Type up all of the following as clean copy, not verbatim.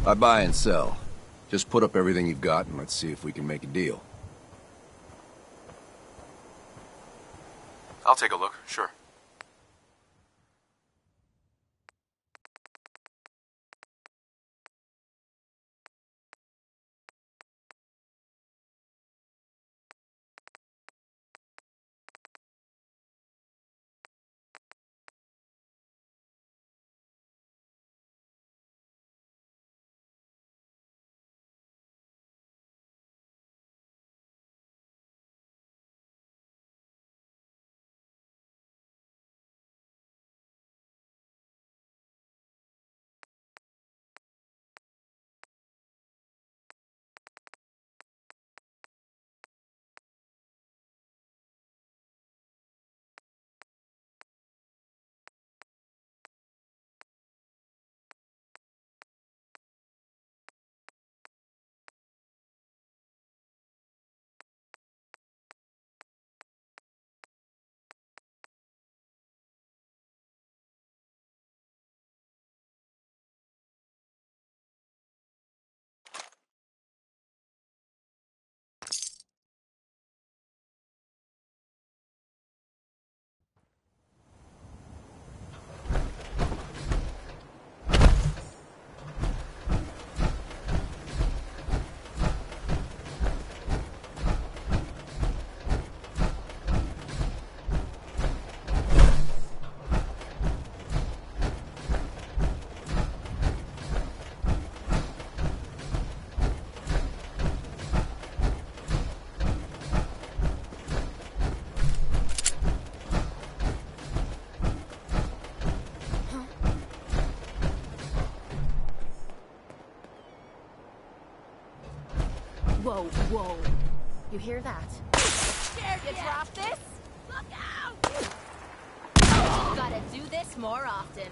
I buy and sell. Just put up everything you've got and let's see if we can make a deal. I'll take a look, sure. Whoa, whoa. You hear that? Dare you drop this? Look out! You gotta do this more often.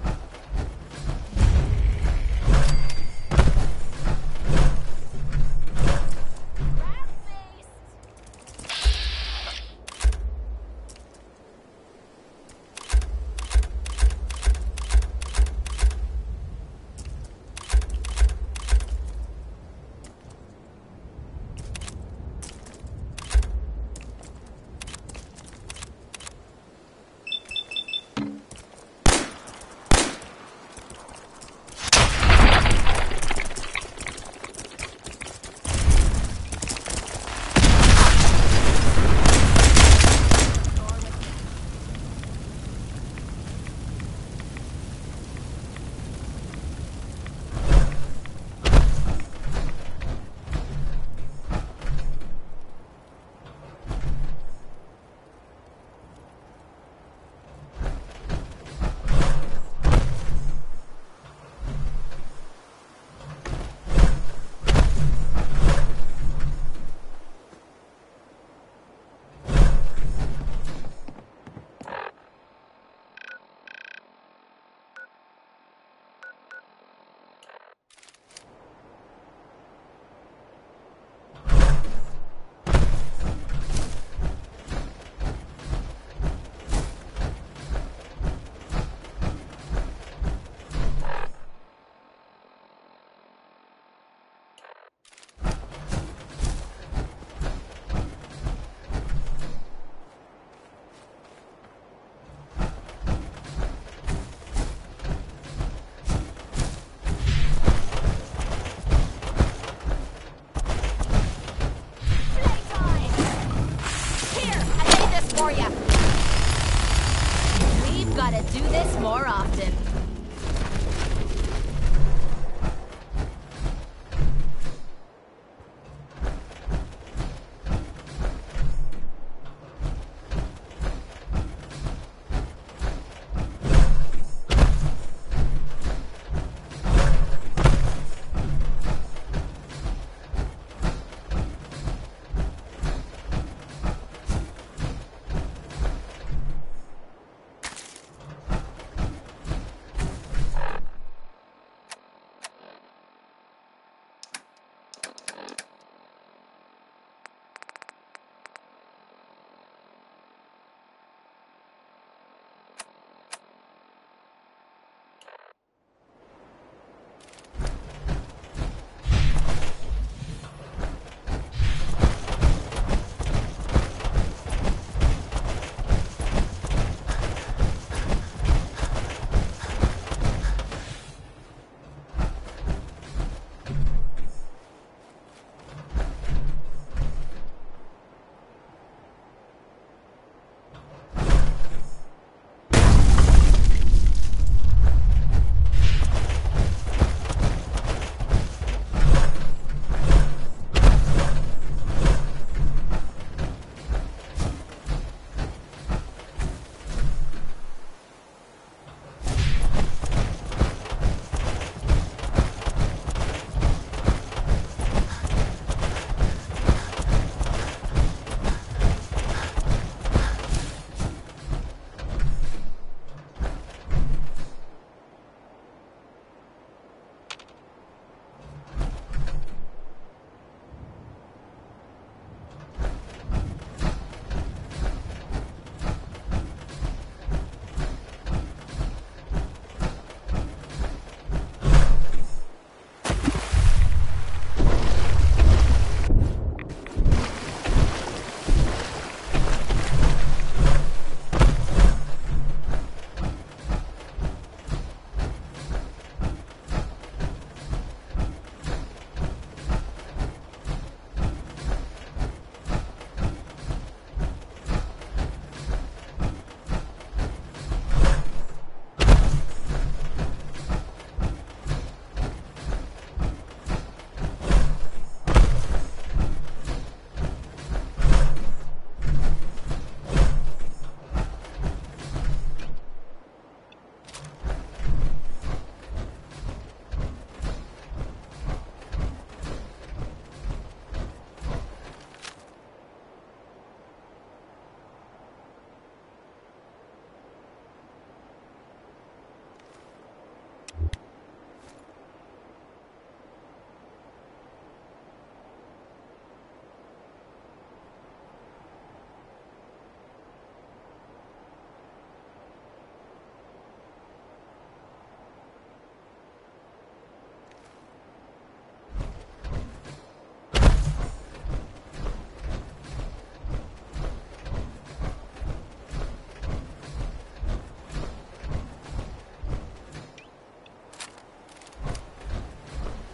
Gotta do this more often.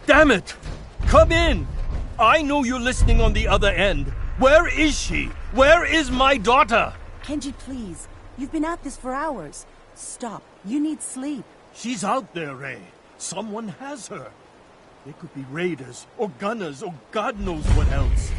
Damn it! Come in! I know you're listening on the other end. Where is she? Where is my daughter? Kenji, please. You've been at this for hours. Stop. You need sleep. She's out there, Ray. Someone has her. They could be raiders, or gunners, or God knows what else.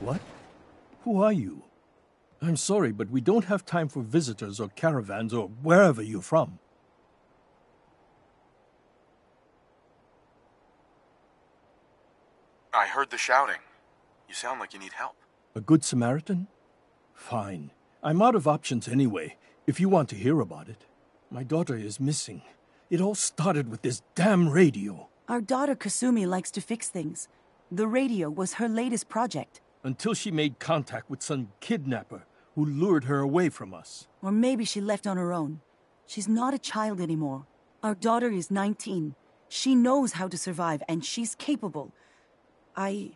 What? Who are you? I'm sorry, but we don't have time for visitors or caravans or wherever you're from. I heard the shouting. You sound like you need help. A good Samaritan? Fine. I'm out of options anyway, if you want to hear about it. My daughter is missing. It all started with this damn radio. Our daughter Kasumi likes to fix things. The radio was her latest project. Until she made contact with some kidnapper who lured her away from us. Or maybe she left on her own. She's not a child anymore. Our daughter is 19. She knows how to survive, and she's capable. I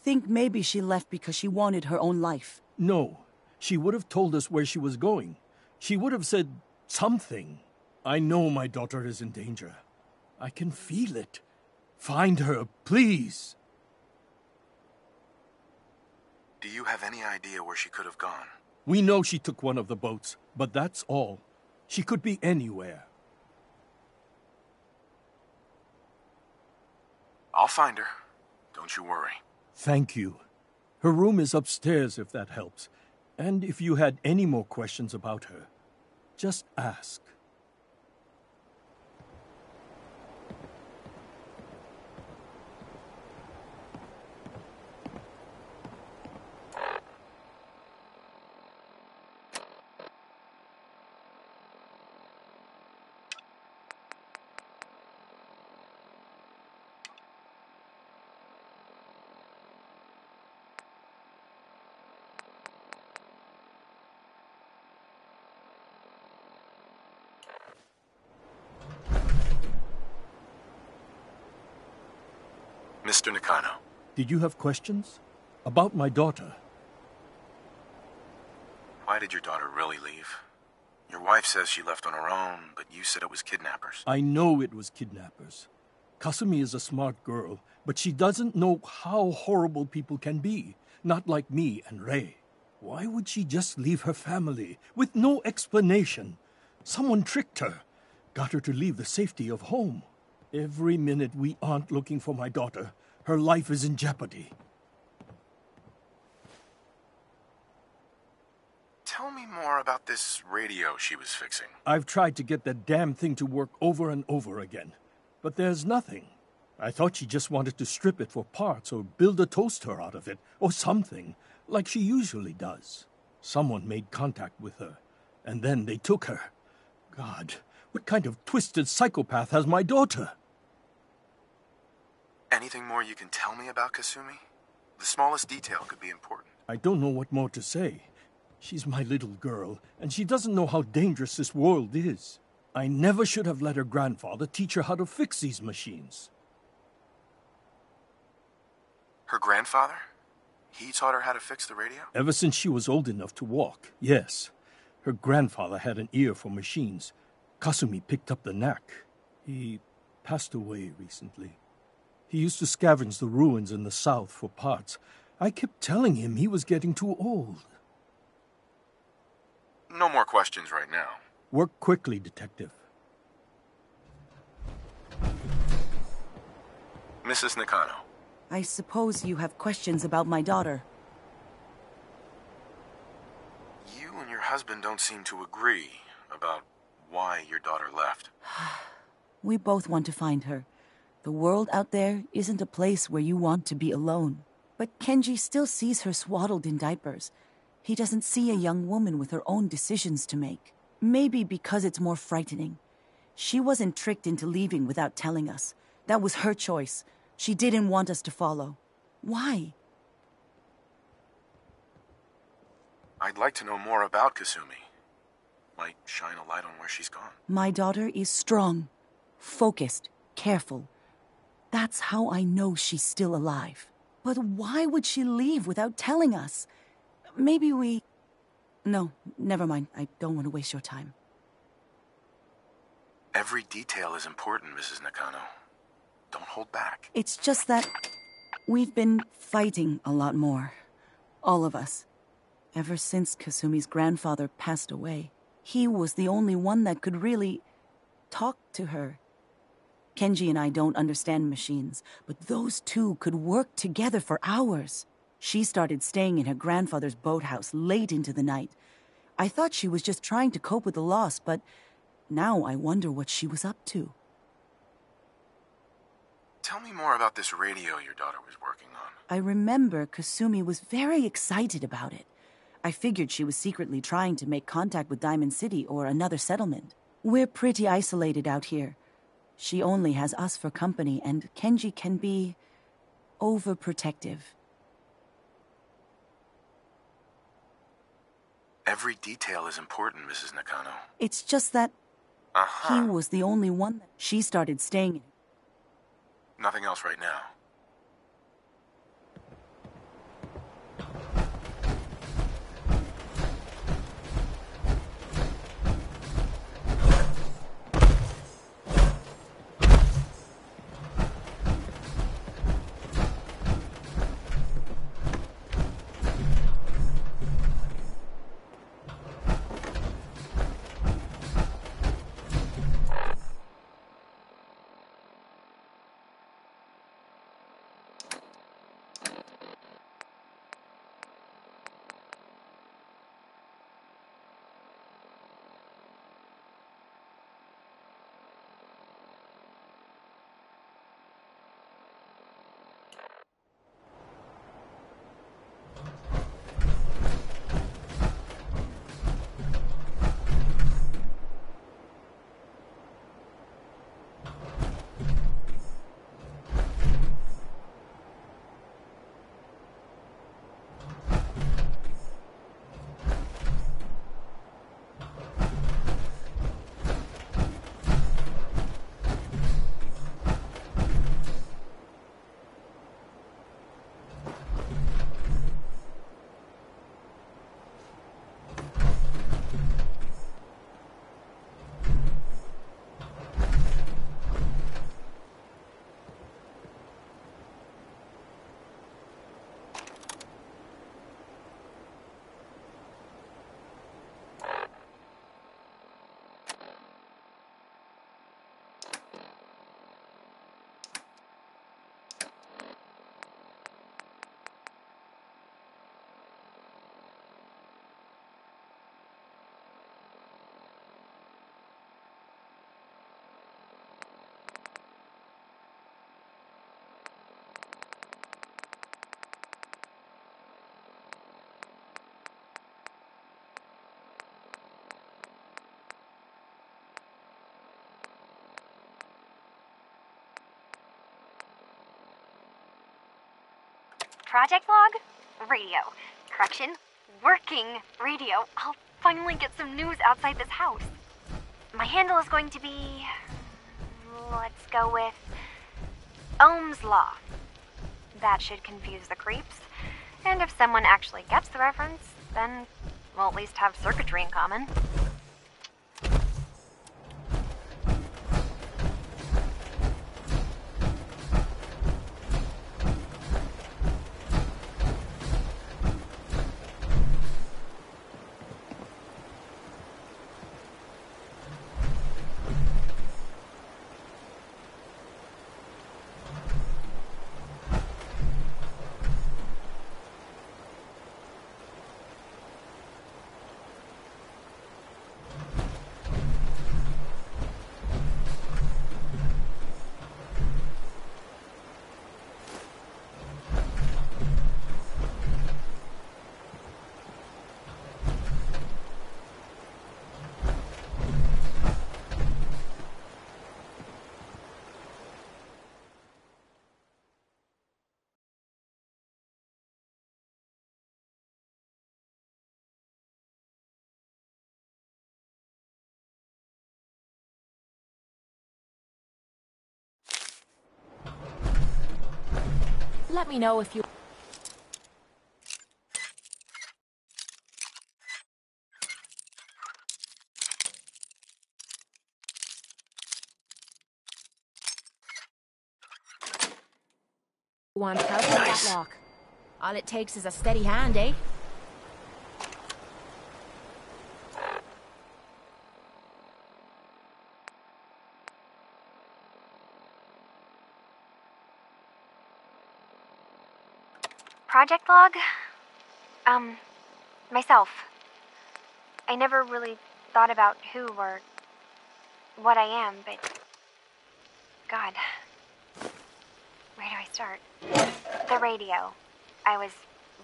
think maybe she left because she wanted her own life. No. She would have told us where she was going. She would have said something. I know my daughter is in danger. I can feel it. Find her, please. Do you have any idea where she could have gone? We know she took one of the boats, but that's all. She could be anywhere. I'll find her. Don't you worry. Thank you. Her room is upstairs, if that helps. And if you had any more questions about her, just ask. Mr. Nakano. Did you have questions? About my daughter? Why did your daughter really leave? Your wife says she left on her own, but you said it was kidnappers. I know it was kidnappers. Kasumi is a smart girl, but she doesn't know how horrible people can be. Not like me and Ray. Why would she just leave her family with no explanation? Someone tricked her. Got her to leave the safety of home. Every minute we aren't looking for my daughter, her life is in jeopardy. Tell me more about this radio she was fixing. I've tried to get that damn thing to work over and over again, but there's nothing. I thought she just wanted to strip it for parts or build a toaster out of it, or something, like she usually does. Someone made contact with her, and then they took her. God, what kind of twisted psychopath has my daughter? Anything more you can tell me about Kasumi? The smallest detail could be important. I don't know what more to say. She's my little girl, and she doesn't know how dangerous this world is. I never should have let her grandfather teach her how to fix these machines. Her grandfather? He taught her how to fix the radio? Ever since she was old enough to walk, yes. Her grandfather had an ear for machines. Kasumi picked up the knack. He passed away recently. He used to scavenge the ruins in the south for parts. I kept telling him he was getting too old. No more questions right now. Work quickly, Detective. Mrs. Nakano. I suppose you have questions about my daughter. You and your husband don't seem to agree about why your daughter left. We both want to find her. The world out there isn't a place where you want to be alone. But Kenji still sees her swaddled in diapers. He doesn't see a young woman with her own decisions to make. Maybe because it's more frightening. She wasn't tricked into leaving without telling us. That was her choice. She didn't want us to follow. Why? I'd like to know more about Kasumi. Might shine a light on where she's gone. My daughter is strong, focused, careful. That's how I know she's still alive. But why would she leave without telling us? Maybe we... No, never mind. I don't want to waste your time. Every detail is important, Mrs. Nakano. Don't hold back. It's just that we've been fighting a lot more. All of us. Ever since Kasumi's grandfather passed away. He was the only one that could really talk to her. Kenji and I don't understand machines, but those two could work together for hours. She started staying in her grandfather's boathouse late into the night. I thought she was just trying to cope with the loss, but now I wonder what she was up to. Tell me more about this radio your daughter was working on. I remember Kasumi was very excited about it. I figured she was secretly trying to make contact with Diamond City or another settlement. We're pretty isolated out here. She only has us for company, and Kenji can be overprotective. Every detail is important, Mrs. Nakano. It's just that he was the only one that she started staying in. Nothing else right now. Project log? Radio. Correction, working radio. I'll finally get some news outside this house. My handle is going to be... let's go with... Ohm's Law. That should confuse the creeps. And if someone actually gets the reference, then we'll at least have circuitry in common. Let me know if you... want help with that lock. All it takes is a steady hand, eh? Project log? Myself. I never really thought about who or what I am, but... God. Where do I start? The radio. I was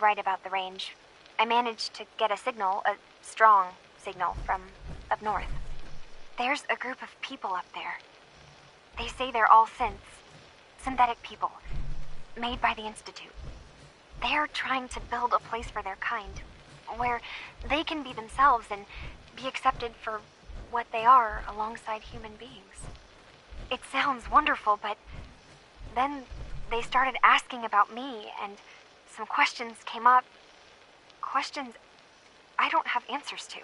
right about the range. I managed to get a signal, a strong signal, from up north. There's a group of people up there. They say they're all synthetic people, made by the Institute. They're trying to build a place for their kind, where they can be themselves and be accepted for what they are alongside human beings. It sounds wonderful, but then they started asking about me, and some questions came up. Questions I don't have answers to.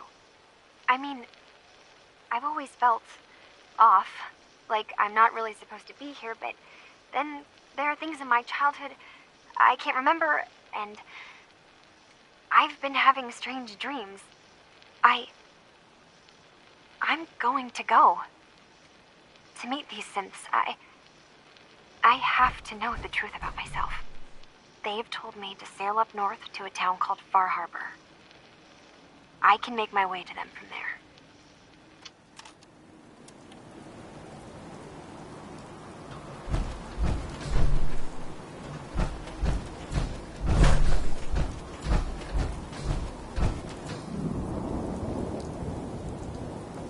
I mean, I've always felt off, like I'm not really supposed to be here, but then there are things in my childhood I can't remember, and I've been having strange dreams. I'm going to go to meet these synths. I have to know the truth about myself. They've told me to sail up north to a town called Far Harbor. I can make my way to them from there.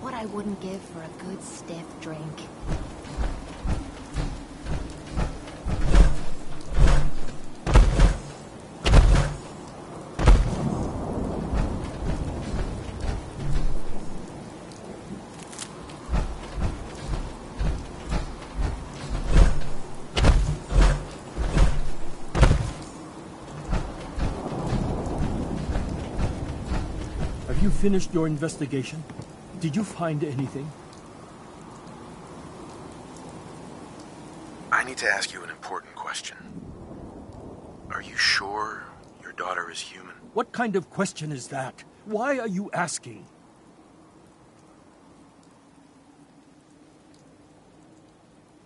What I wouldn't give for a good stiff drink. Have you finished your investigation? Did you find anything? I need to ask you an important question. Are you sure your daughter is human? What kind of question is that? Why are you asking?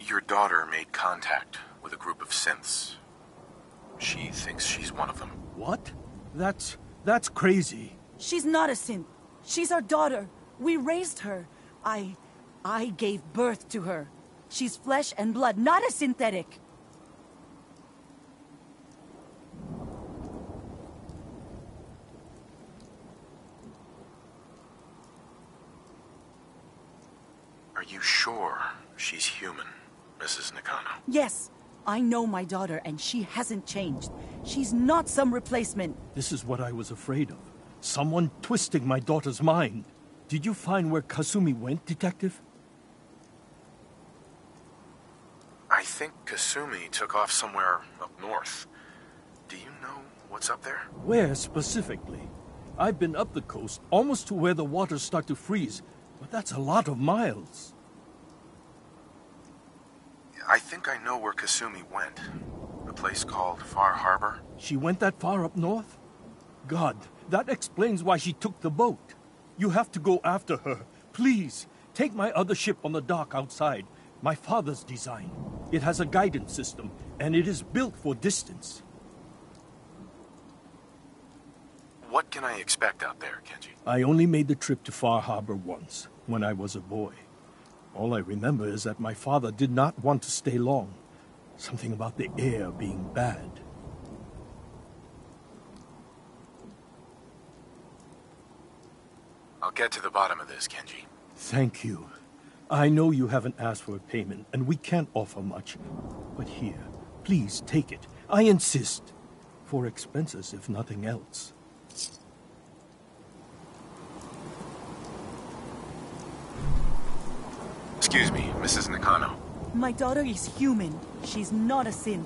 Your daughter made contact with a group of synths. She thinks she's one of them. What? That's crazy. She's not a synth. She's our daughter. We raised her. I gave birth to her. She's flesh and blood, not a synthetic. Are you sure she's human, Mrs. Nakano? Yes, I know my daughter, and she hasn't changed. She's not some replacement. This is what I was afraid of. Someone twisting my daughter's mind. Did you find where Kasumi went, Detective? I think Kasumi took off somewhere up north. Do you know what's up there? Where specifically? I've been up the coast, almost to where the waters start to freeze, but that's a lot of miles. I think I know where Kasumi went. A place called Far Harbor. She went that far up north? God, that explains why she took the boat. You have to go after her. Please, take my other ship on the dock outside. My father's design. It has a guidance system, and it is built for distance. What can I expect out there, Kenji? I only made the trip to Far Harbor once, when I was a boy. All I remember is that my father did not want to stay long. Something about the air being bad. I'll get to the bottom of this, Kenji. Thank you. I know you haven't asked for a payment, and we can't offer much. But here, please take it. I insist. For expenses, if nothing else. Excuse me, Mrs. Nakano. My daughter is human. She's not a synth.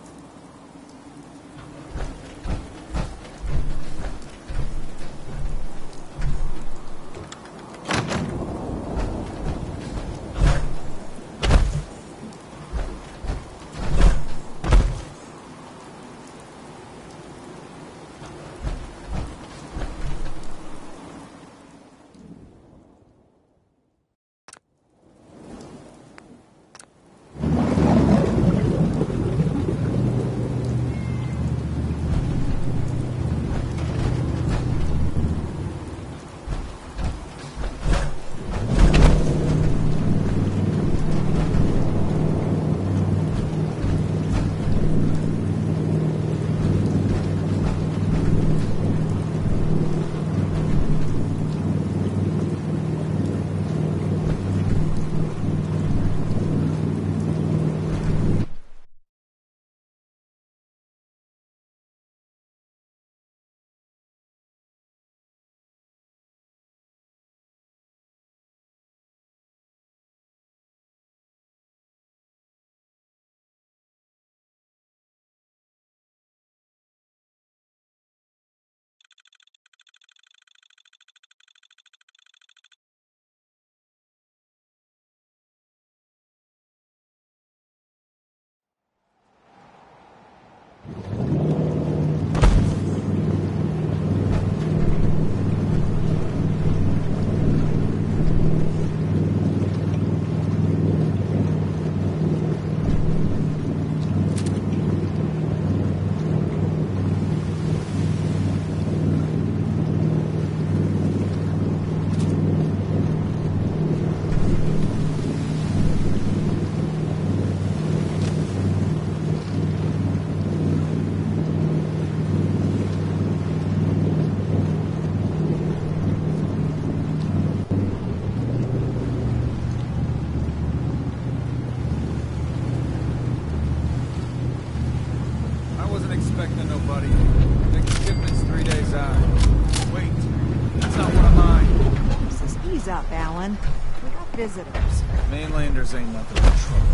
Mainlanders ain't nothing but trouble.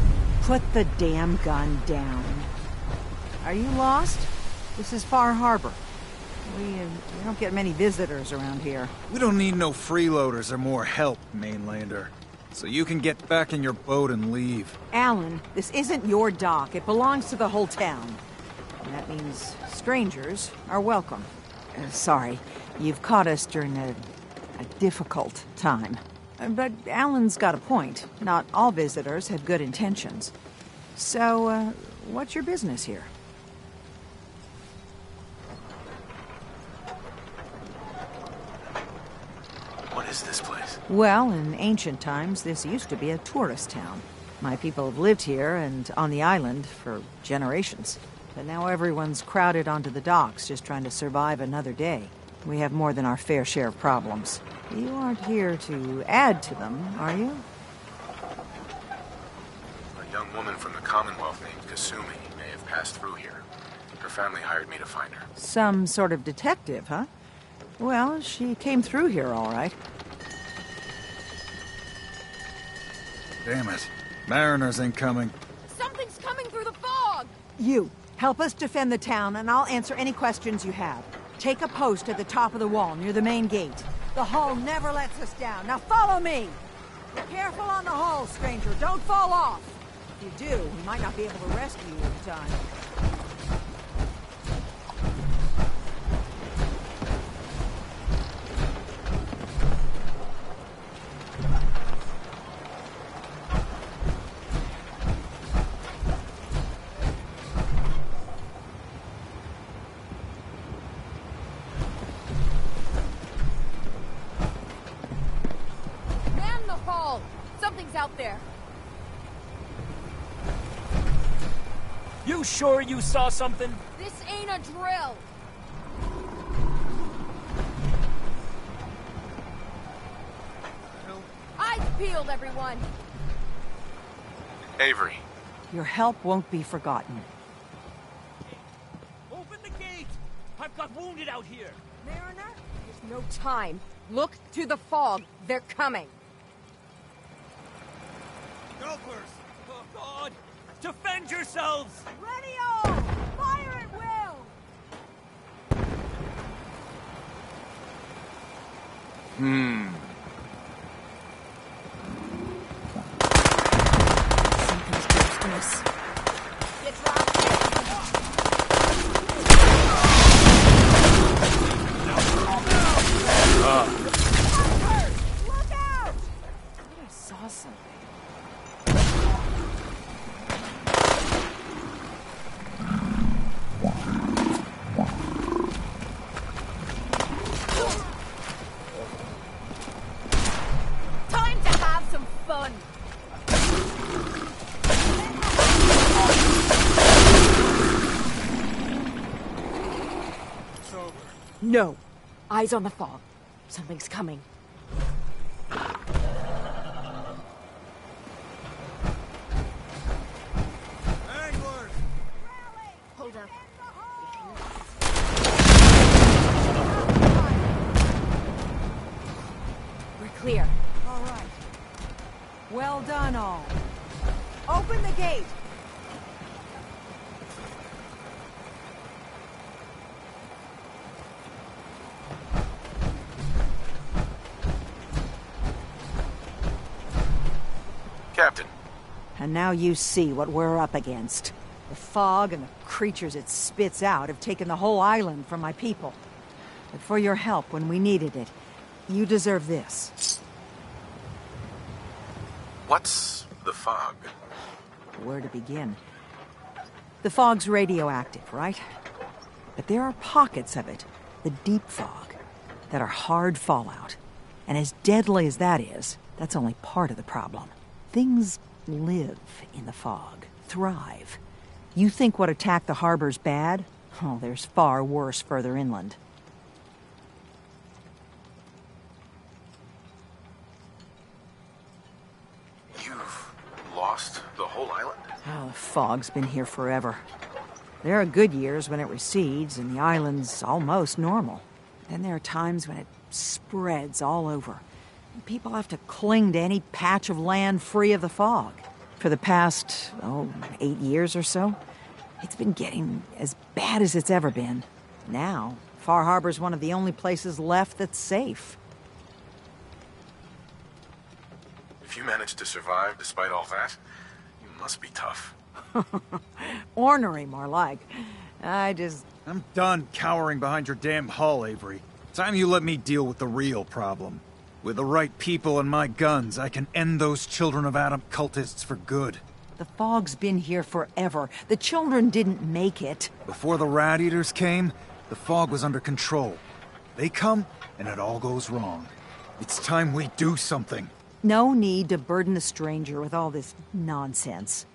Put the damn gun down. Are you lost? This is Far Harbor. We don't get many visitors around here. We don't need no freeloaders or more help, Mainlander. So you can get back in your boat and leave. Alan, this isn't your dock. It belongs to the whole town. And that means strangers are welcome. Sorry, you've caught us during a difficult time. But Alan's got a point. Not all visitors have good intentions. So, what's your business here? What is this place? Well, in ancient times, this used to be a tourist town. My people have lived here and on the island for generations. But now everyone's crowded onto the docks, just trying to survive another day. We have more than our fair share of problems. You aren't here to add to them, are you? A young woman from the Commonwealth named Kasumi may have passed through here. Her family hired me to find her. Some sort of detective, huh? Well, she came through here all right. Damn it. Mariners ain't coming. Something's coming through the fog! You, help us defend the town, and I'll answer any questions you have. Take a post at the top of the wall, near the main gate. The hull never lets us down. Now follow me! Be careful on the hull, stranger. Don't fall off! If you do, we might not be able to rescue you in time. Man the hull! Something's out there. You sure you saw something? This ain't a drill! Eyes peeled, everyone! Avery. Your help won't be forgotten. Open the gate! I've got wounded out here! Mariner, there's no time. Look through the fog. They're coming. Gulpers! Oh, God! Defend yourselves! Radio! Fire at will! Something's close to us. Get dropped. Look out! I saw something. Time to have some fun! No. Eyes on the fog. Something's coming. Anglers! Hold up. We're clear. All right. Well done, all. Open the gate. Captain. And now you see what we're up against. The fog and the creatures it spits out have taken the whole island from my people. But for your help when we needed it, you deserve this. What's the fog? Where to begin? The fog's radioactive, right? But there are pockets of it, the deep fog, that are hard fallout. And as deadly as that is, that's only part of the problem. Things live in the fog, thrive. You think what attacked the harbor's bad? Oh, there's far worse further inland. You've lost the whole island? Oh, the fog's been here forever. There are good years when it recedes and the island's almost normal. Then there are times when it spreads all over. People have to cling to any patch of land free of the fog. For the past, 8 years or so, it's been getting as bad as it's ever been. Now, Far Harbor's one of the only places left that's safe. If you managed to survive despite all that, you must be tough. Ornery, more like. I'm done cowering behind your damn hull, Avery. Time you let me deal with the real problem. With the right people and my guns, I can end those Children of Adam cultists for good. The fog's been here forever. The children didn't make it. Before the Rat Eaters came, the fog was under control. They come, and it all goes wrong. It's time we do something. No need to burden a stranger with all this nonsense.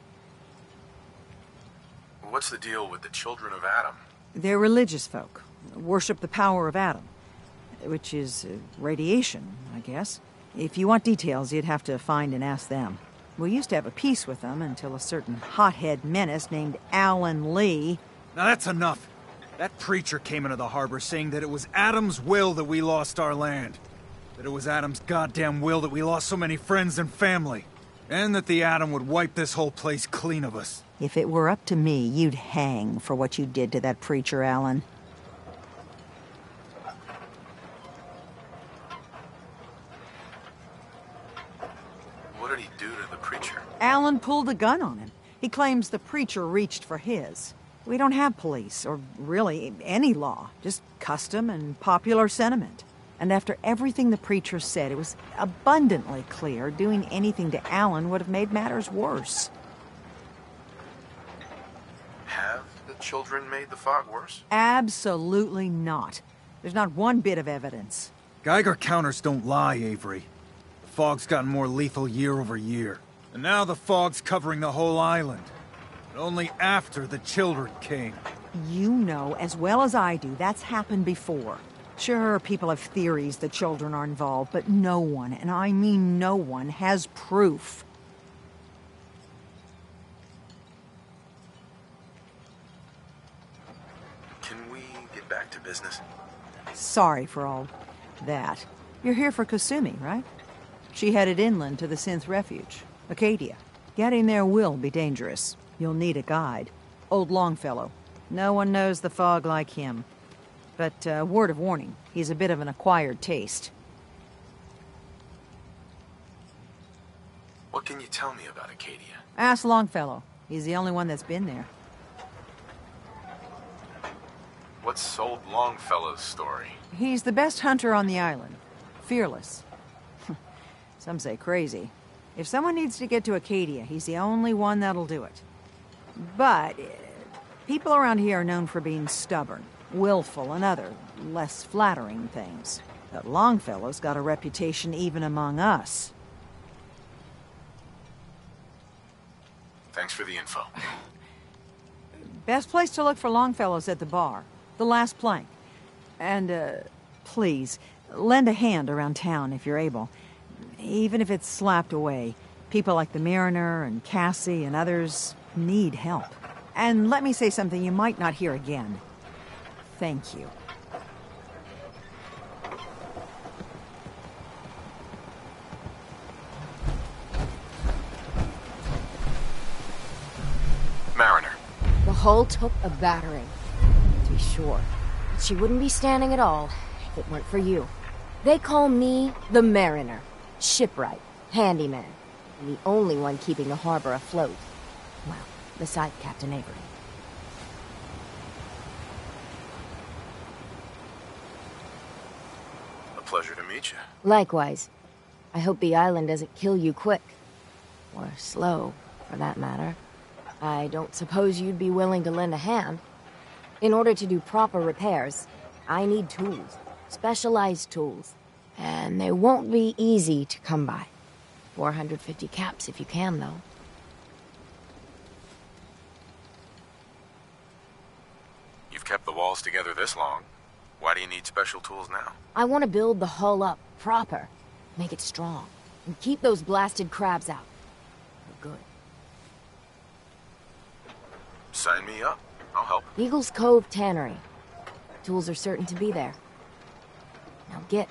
What's the deal with the Children of Adam? They're religious folk. Worship the power of Adam. Which is radiation, I guess. If you want details, you'd have to find and ask them. We used to have a peace with them until a certain hothead menace named Alan Lee... Now that's enough. That preacher came into the harbor saying that it was Adam's will that we lost our land. That it was Adam's goddamn will that we lost so many friends and family. And that the Atom would wipe this whole place clean of us. If it were up to me, you'd hang for what you did to that preacher, Alan. What did he do to the preacher? Alan pulled a gun on him. He claims the preacher reached for his. We don't have police, or really any law, just custom and popular sentiment. And after everything the preacher said, it was abundantly clear doing anything to Alan would have made matters worse. Have the children made the fog worse? Absolutely not. There's not one bit of evidence. Geiger counters don't lie, Avery. The fog's gotten more lethal year over year. And now the fog's covering the whole island. But only after the children came. You know as well as I do that's happened before. Sure, people have theories the children are involved, but no one, and I mean no one, has proof. Can we get back to business? Sorry for all that. You're here for Kasumi, right? She headed inland to the Synth Refuge, Acadia. Getting there will be dangerous. You'll need a guide. Old Longfellow. No one knows the fog like him. But, word of warning, he's a bit of an acquired taste. What can you tell me about Acadia? Ask Longfellow. He's the only one that's been there. What's old Longfellow's story? He's the best hunter on the island. Fearless. Some say crazy. If someone needs to get to Acadia, he's the only one that'll do it. But people around here are known for being stubborn, willful, and other, less flattering things. But Longfellow's got a reputation even among us. Thanks for the info. Best place to look for Longfellow's at the bar. The last plank. And, please, lend a hand around town if you're able. Even if it's slapped away. People like the Mariner and Cassie and others need help. And let me say something you might not hear again. Thank you. Mariner. The hull took a battering, to be sure. But she wouldn't be standing at all if it weren't for you. They call me the Mariner. Shipwright, handyman, and the only one keeping the harbor afloat. Well, beside Captain Avery. A pleasure to meet you. Likewise. I hope the island doesn't kill you quick. Or slow, for that matter. I don't suppose you'd be willing to lend a hand. In order to do proper repairs, I need tools. Specialized tools. And they won't be easy to come by. 450 caps if you can, though. You've kept the walls together this long. Why do you need special tools now? I want to build the hull up proper. Make it strong. And keep those blasted crabs out. For good. Sign me up. I'll help. Eagle's Cove Tannery. Tools are certain to be there. Now get.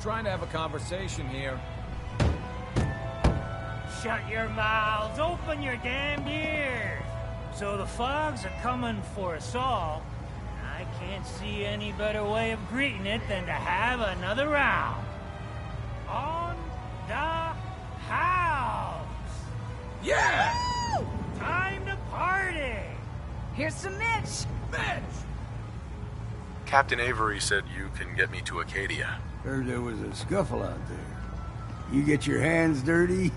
trying to have a conversation here. Shut your mouths, open your damned ears. So the fogs are coming for us all. I can't see any better way of greeting it than to have another round. On the house! Yeah! Woo! Time to party! Here's some Mitch! Mitch! Captain Avery said you can get me to Acadia. Heard there was a scuffle out there. You get your hands dirty?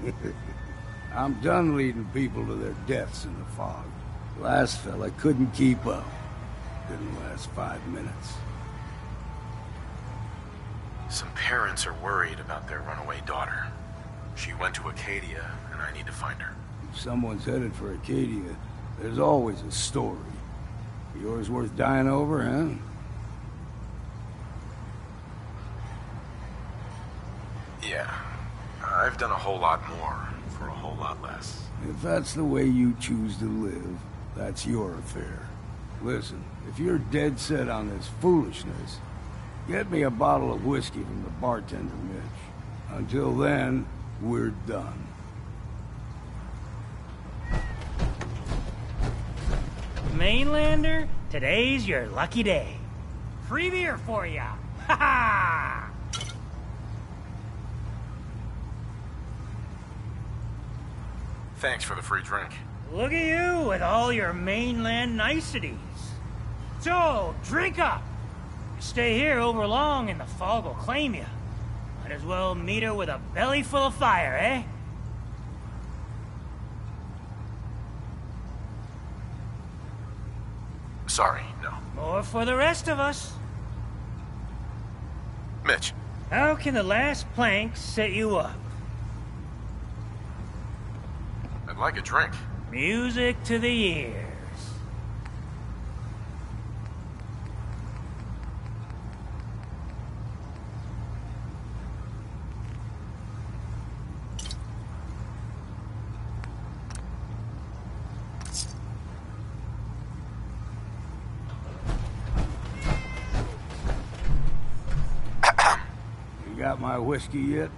I'm done leading people to their deaths in the fog. Last fella couldn't keep up. Didn't last 5 minutes. Some parents are worried about their runaway daughter. She went to Acadia, and I need to find her. If someone's headed for Acadia, there's always a story. Yours worth dying over, huh? Yeah. I've done a whole lot more for a whole lot less. If that's the way you choose to live, that's your affair. Listen, if you're dead set on this foolishness, get me a bottle of whiskey from the bartender, Mitch. Until then, we're done. Mainlander, today's your lucky day. Free beer for ya! Ha ha! Thanks for the free drink. Look at you with all your mainland niceties. So, drink up. You stay here over long and the fog will claim you. Might as well meet her with a belly full of fire, eh? Sorry, no. More for the rest of us. Mitch. How can the last plank set you up? I'd like a drink. Music to the ears. You got my whiskey yet?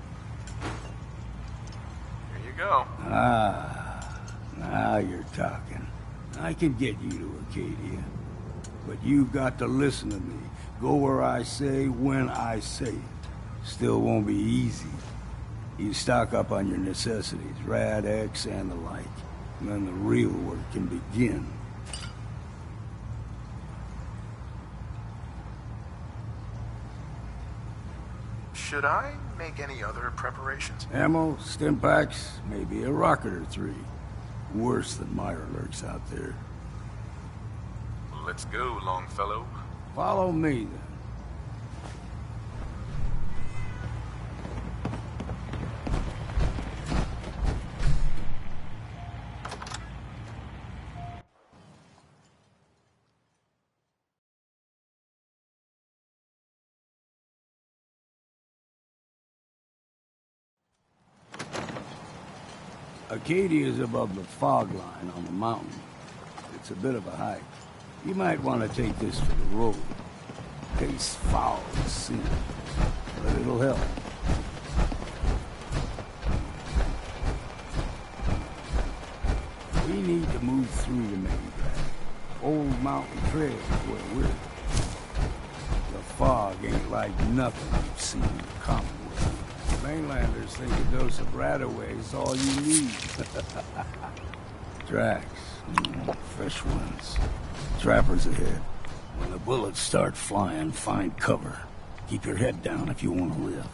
Here you go. Now you're talking. I can get you to Acadia. But you've got to listen to me. Go where I say, when I say it. Still won't be easy. You stock up on your necessities, Rad X and the like. And then the real work can begin. Should I make any other preparations? Ammo, stim packs, maybe a rocket or 3. Worse than Meyer lurks out there. Let's go, Longfellow. Follow me, then. Acadia is above the fog line on the mountain. It's a bit of a hike. You might want to take this for the road. Tastes foul as sin, but it'll help. We need to move through the main drag. Old mountain trail is where we're. The fog ain't like nothing you've seen in the Commonwealth. Mainlanders think a dose of Radaway is all you need. Tracks. Fresh ones. Trappers ahead. When the bullets start flying, find cover. Keep your head down if you want to live.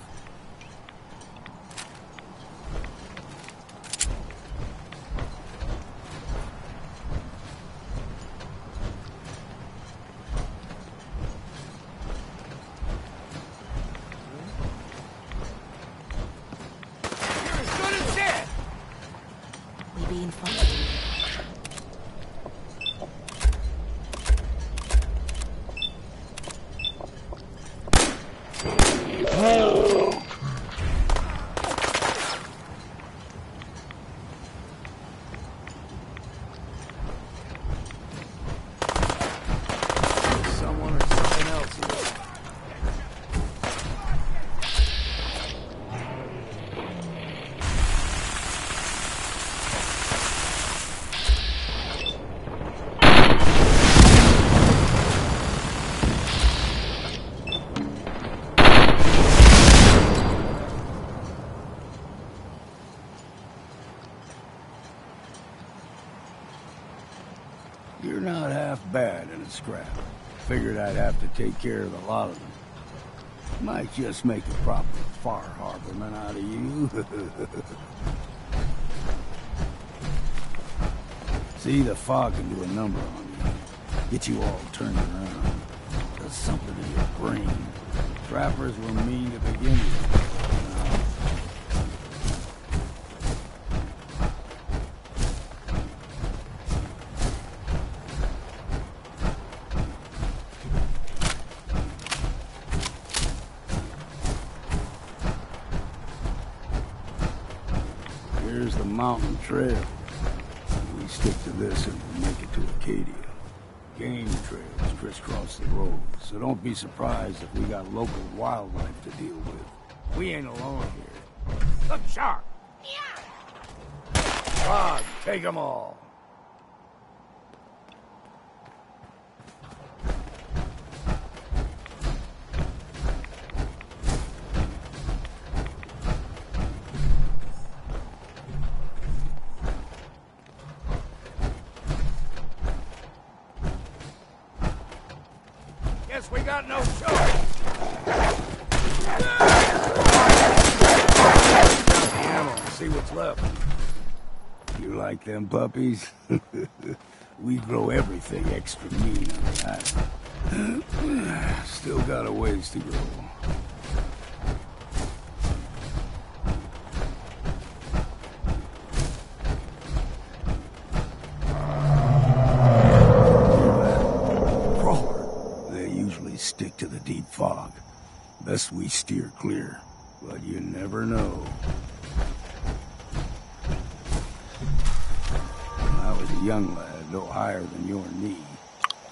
You're not half bad in a scrap. Figured I'd have to take care of the lot of them. Might just make a proper far harborman out of you. See, the fog can do a number on you. Get you all turned around. Does something in your brain. Trappers were mean to begin with. Here's the mountain trail. We stick to this and we'll make it to Acadia. Game trails crisscross the road, so don't be surprised if we got local wildlife to deal with. We ain't alone here. Look sharp! Rod, take them all. Guess we got no choice. Ammo, see what's left. You like them puppies? We grow everything extra mean on the island. Still got a ways to go. Stick to the deep fog. Best we steer clear, but you never know. When I was a young lad, no higher than your knee,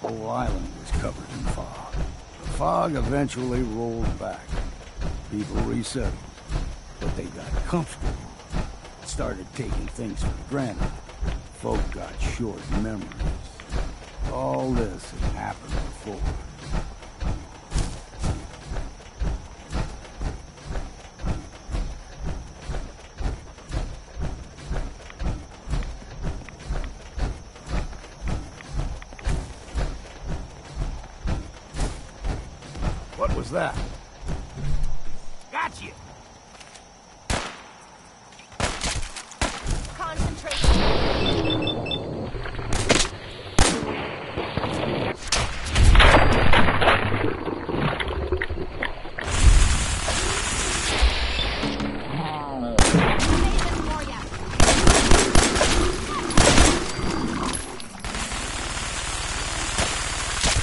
the whole island was covered in fog. The fog eventually rolled back. People resettled, but they got comfortable. Started taking things for granted. Folk got short memories. All this had happened before. What was that? Got you! Concentration.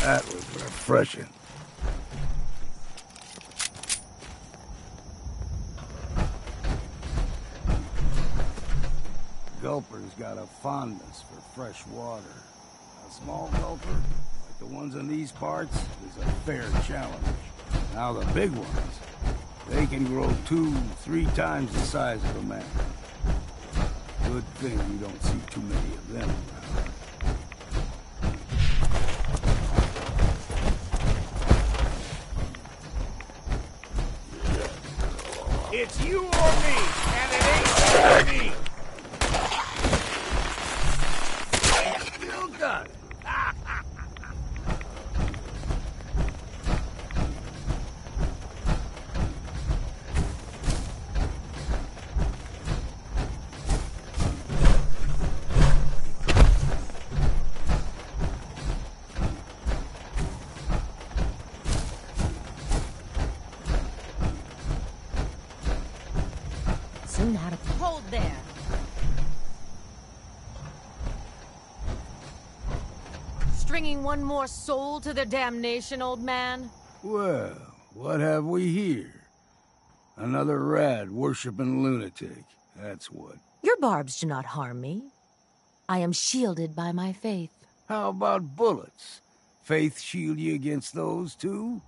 That was refreshing. Gulper's got a fondness for fresh water. A small gulper, like the ones in these parts, is a fair challenge. Now the big ones, they can grow 2-3 times the size of a man. Good thing you don't see too many of them around. It's you or me, and it ain't me. Still got it. Soon out of hold there. Stringing one more soul to their damnation, old man? Well, what have we here? Another rad worshipping lunatic. That's what. Your barbs do not harm me. I am shielded by my faith. How about bullets? Faith shield you against those, too?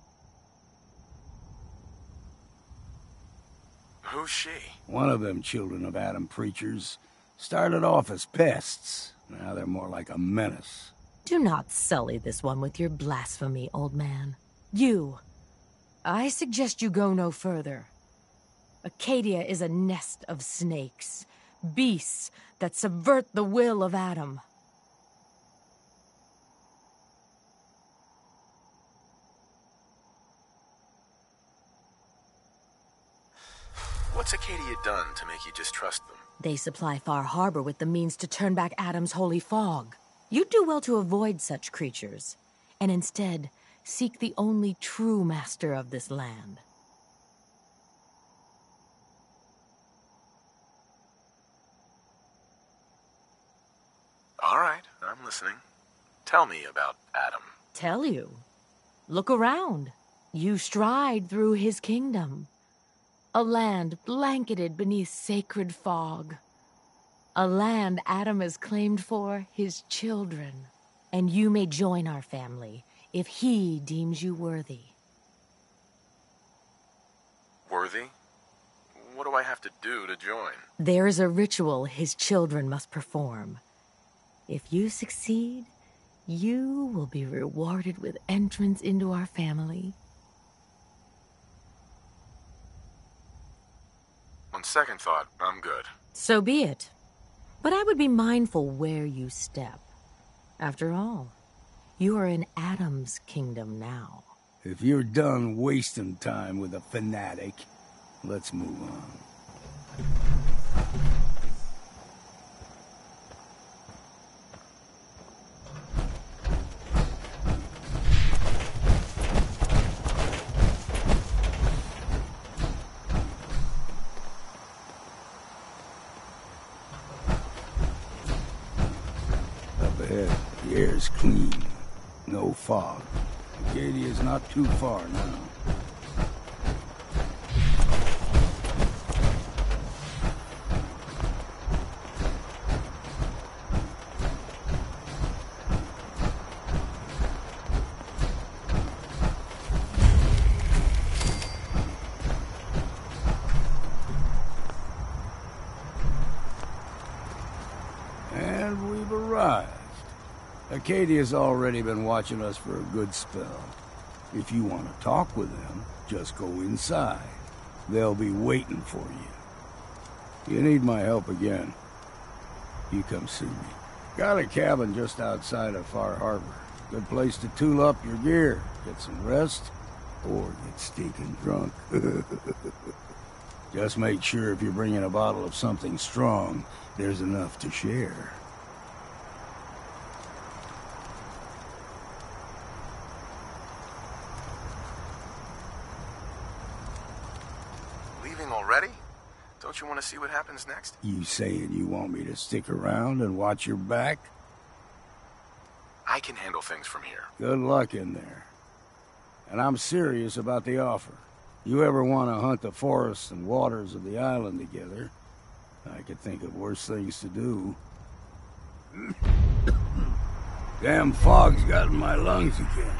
Who's she? One of them children of Adam preachers. Started off as pests. Now they're more like a menace. Do not sully this one with your blasphemy, old man. You. I suggest you go no further. Acadia is a nest of snakes. Beasts that subvert the will of Adam. What's Acadia done to make you distrust them? They supply Far Harbor with the means to turn back Adam's holy fog. You'd do well to avoid such creatures, and instead seek the only true master of this land. All right, I'm listening. Tell me about Adam. Tell you? Look around. You stride through his kingdom. A land blanketed beneath sacred fog. A land Adam has claimed for his children. And you may join our family if he deems you worthy. Worthy? What do I have to do to join? There is a ritual his children must perform. If you succeed, you will be rewarded with entrance into our family. On second thought, I'm good. So be it. But I would be mindful where you step. After all, you are in Adam's kingdom now. If you're done wasting time with a fanatic, let's move on. Up ahead, the air's clean. No fog. Acadia's not too far now. And we've arrived. Acadia's already been watching us for a good spell. If you want to talk with them, just go inside. They'll be waiting for you. You need my help again, you come see me. Got a cabin just outside of Far Harbor. Good place to tool up your gear, get some rest, or get stinking drunk. Just make sure if you're bringing a bottle of something strong, there's enough to share. Leaving already? Don't you want to see what happens next? You saying you want me to stick around and watch your back? I can handle things from here. Good luck in there. And I'm serious about the offer. You ever want to hunt the forests and waters of the island together, I could think of worse things to do. Damn fog's got in my lungs again.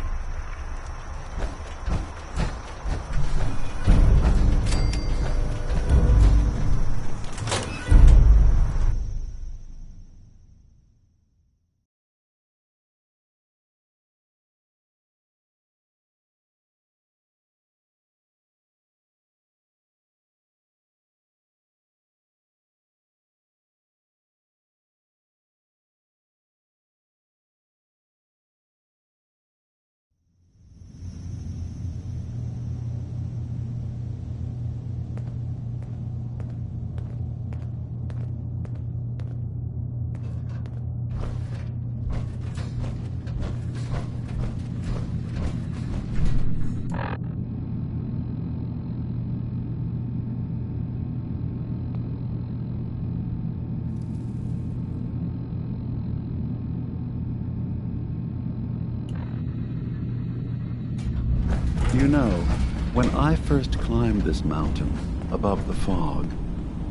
You know, when I first climbed this mountain above the fog,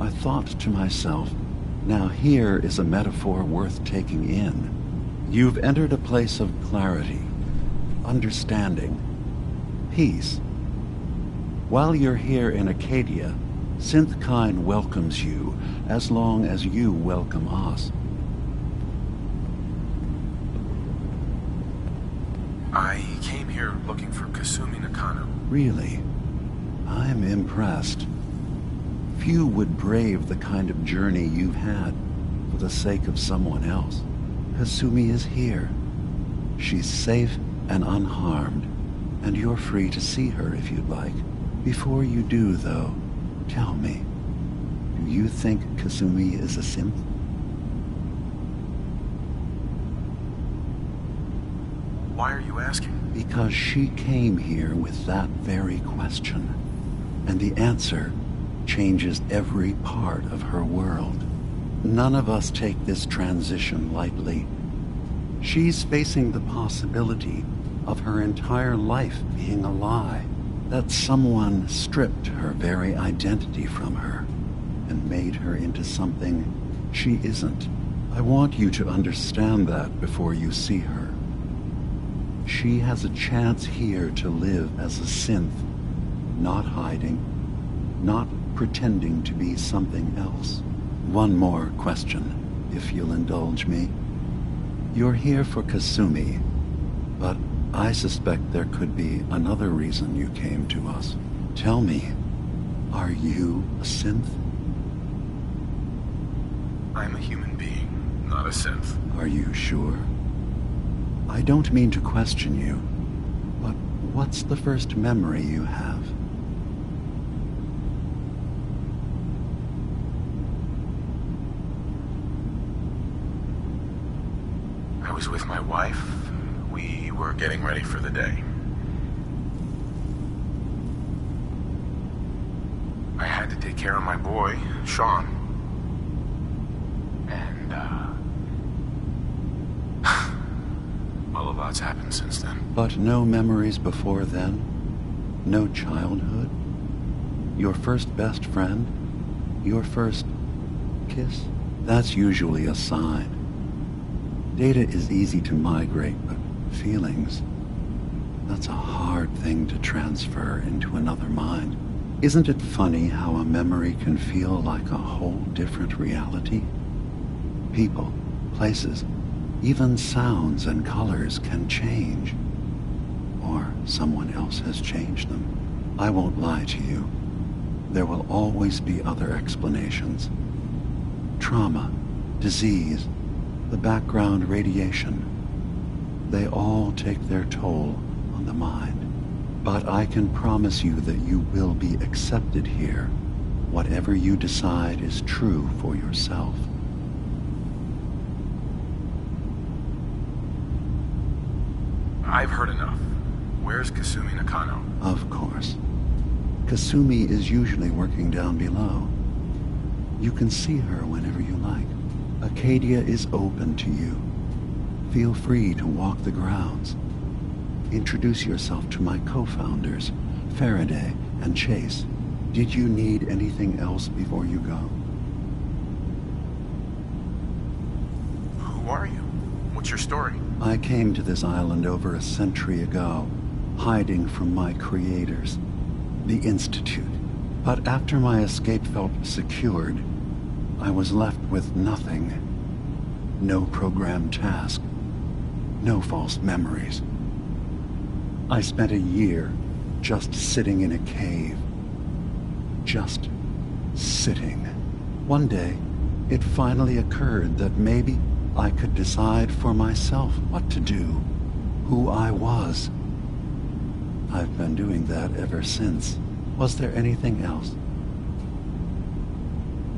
I thought to myself, now here is a metaphor worth taking in. You've entered a place of clarity, understanding, peace. While you're here in Acadia, Synthkind welcomes you as long as you welcome us. I came here looking for Kasumi Nakano. Really? I'm impressed. Few would brave the kind of journey you've had for the sake of someone else. Kasumi is here. She's safe and unharmed, and you're free to see her if you'd like. Before you do, though, tell me, Do you think Kasumi is a synth? Why are you asking? Because she came here with that very question. And the answer changes every part of her world. None of us take this transition lightly. She's facing the possibility of her entire life being a lie, that someone stripped her very identity from her and made her into something she isn't. I want you to understand that before you see her. She has a chance here to live as a synth, not hiding, not pretending to be something else. One more question, if you'll indulge me. You're here for Kasumi, but I suspect there could be another reason you came to us. Tell me, are you a synth? I'm a human being, not a synth. Are you sure? I don't mean to question you, but what's the first memory you have? I was with my wife. We were getting ready for the day. I had to take care of my boy, Sean. And, well, a lot's happened since then. But no memories before then? No childhood? Your first best friend? Your first kiss? That's usually a sign. Data is easy to migrate, but feelings, that's a hard thing to transfer into another mind. Isn't it funny how a memory can feel like a whole different reality? People, places, even sounds and colors can change. Or someone else has changed them. I won't lie to you. There will always be other explanations. Trauma, disease, the background radiation. They all take their toll on the mind. But I can promise you that you will be accepted here, whatever you decide is true for yourself. I've heard enough. Where's Kasumi Nakano? Of course. Kasumi is usually working down below. You can see her whenever you like. Acadia is open to you. Feel free to walk the grounds. Introduce yourself to my co-founders, Faraday and Chase. Did you need anything else before you go? Who are you? What's your story? I came to this island over a century ago, hiding from my creators, the Institute. But after my escape felt secured, I was left with nothing. No programmed task. No false memories. I spent a year just sitting in a cave. Just sitting. One day, it finally occurred that maybe I could decide for myself what to do, who I was. I've been doing that ever since. Was there anything else?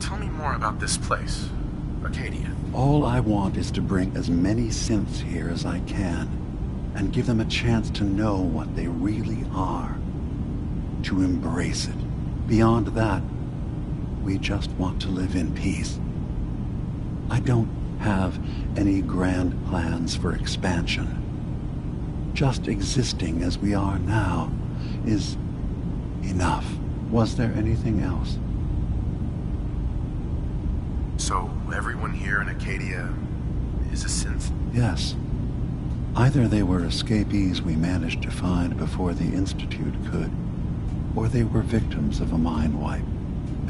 Tell me more about this place, Acadia. All I want is to bring as many synths here as I can, and give them a chance to know what they really are. To embrace it. Beyond that, we just want to live in peace. I don't have any grand plans for expansion. Just existing as we are now is enough. Was there anything else? So, everyone here in Acadia is a synth? Yes. Either they were escapees we managed to find before the Institute could, or they were victims of a mind wipe,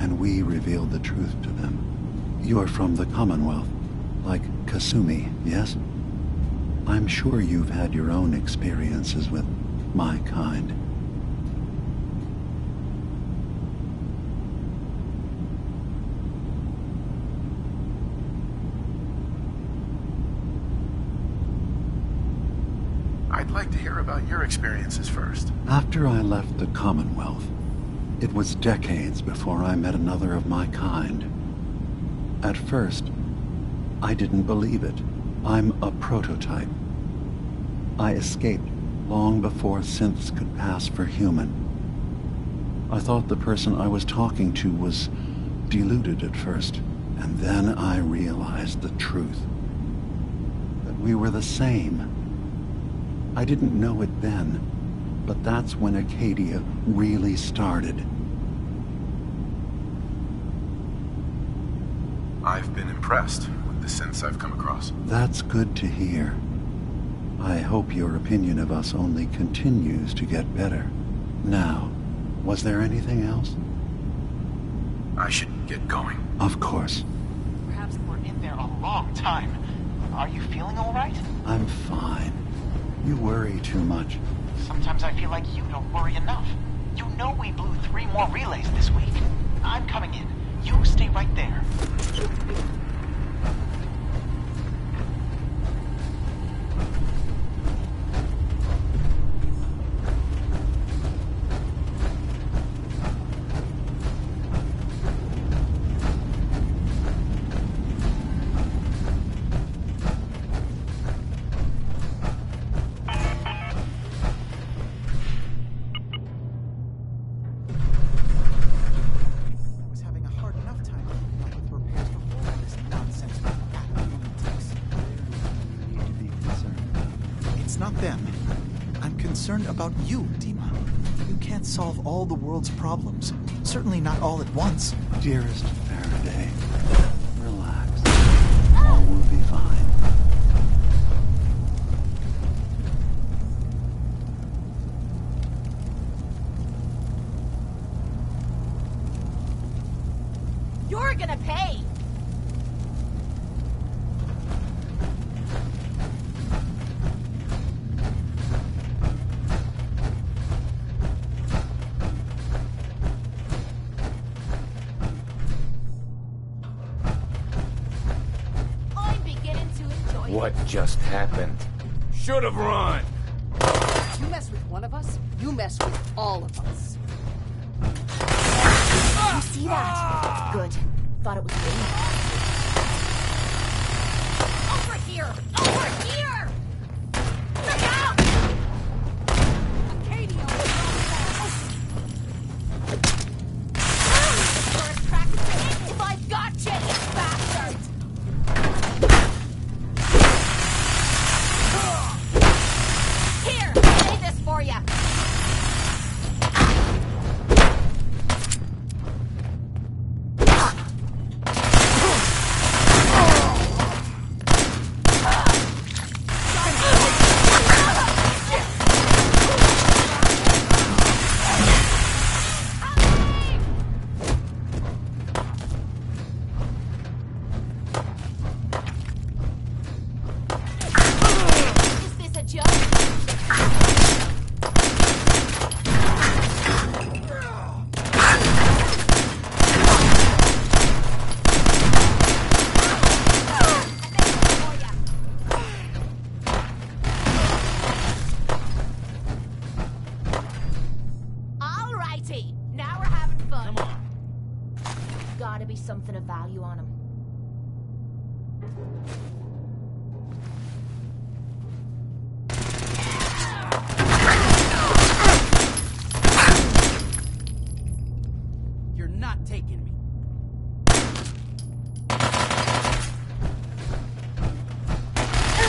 and we revealed the truth to them. You're from the Commonwealth, like Kasumi, yes? I'm sure you've had your own experiences with my kind. I'd like to hear about your experiences first. After I left the Commonwealth, It was decades before I met another of my kind. At first, I didn't believe it. I'm a prototype. I escaped long before synths could pass for human. I thought the person I was talking to was deluded at first, and then I realized the truth. That we were the same. I didn't know it then, but that's when Acadia really started. I've been impressed with the synths I've come across. That's good to hear. I hope your opinion of us only continues to get better. Now, was there anything else? I should get going. Of course. Perhaps we're in there a long time. Are you feeling all right? I'm fine. You worry too much. Sometimes I feel like you don't worry enough. You know we blew 3 more relays this week. I'm coming in. You stay right there. About you, Dima. You can't solve all the world's problems. Certainly not all at once. Dearest Faraday, relax. All will be fine. You're gonna pay! What just happened? Should have run! You mess with one of us, you mess with all of us. You see that? Good. Thought it was me. Over here! Over here! Look out! Acadia! First practice if I've got you, you bastard! Here, save this for you. Now we're having fun. Come on. Gotta be something of value on him. You're not taking me.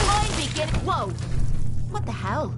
I'm beginning. Whoa! What the hell?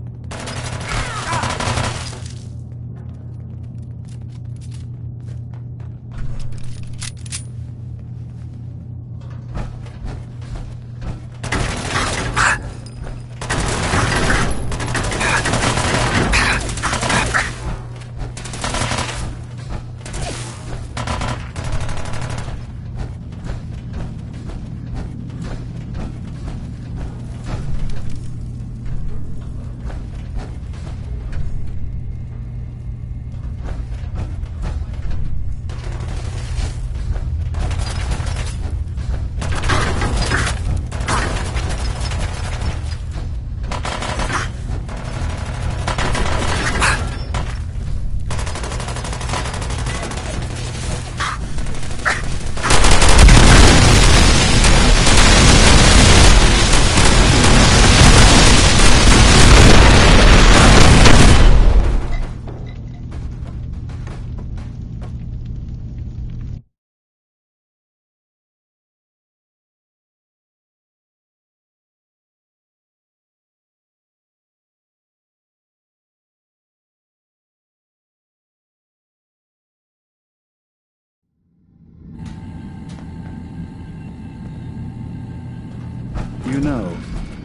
You know,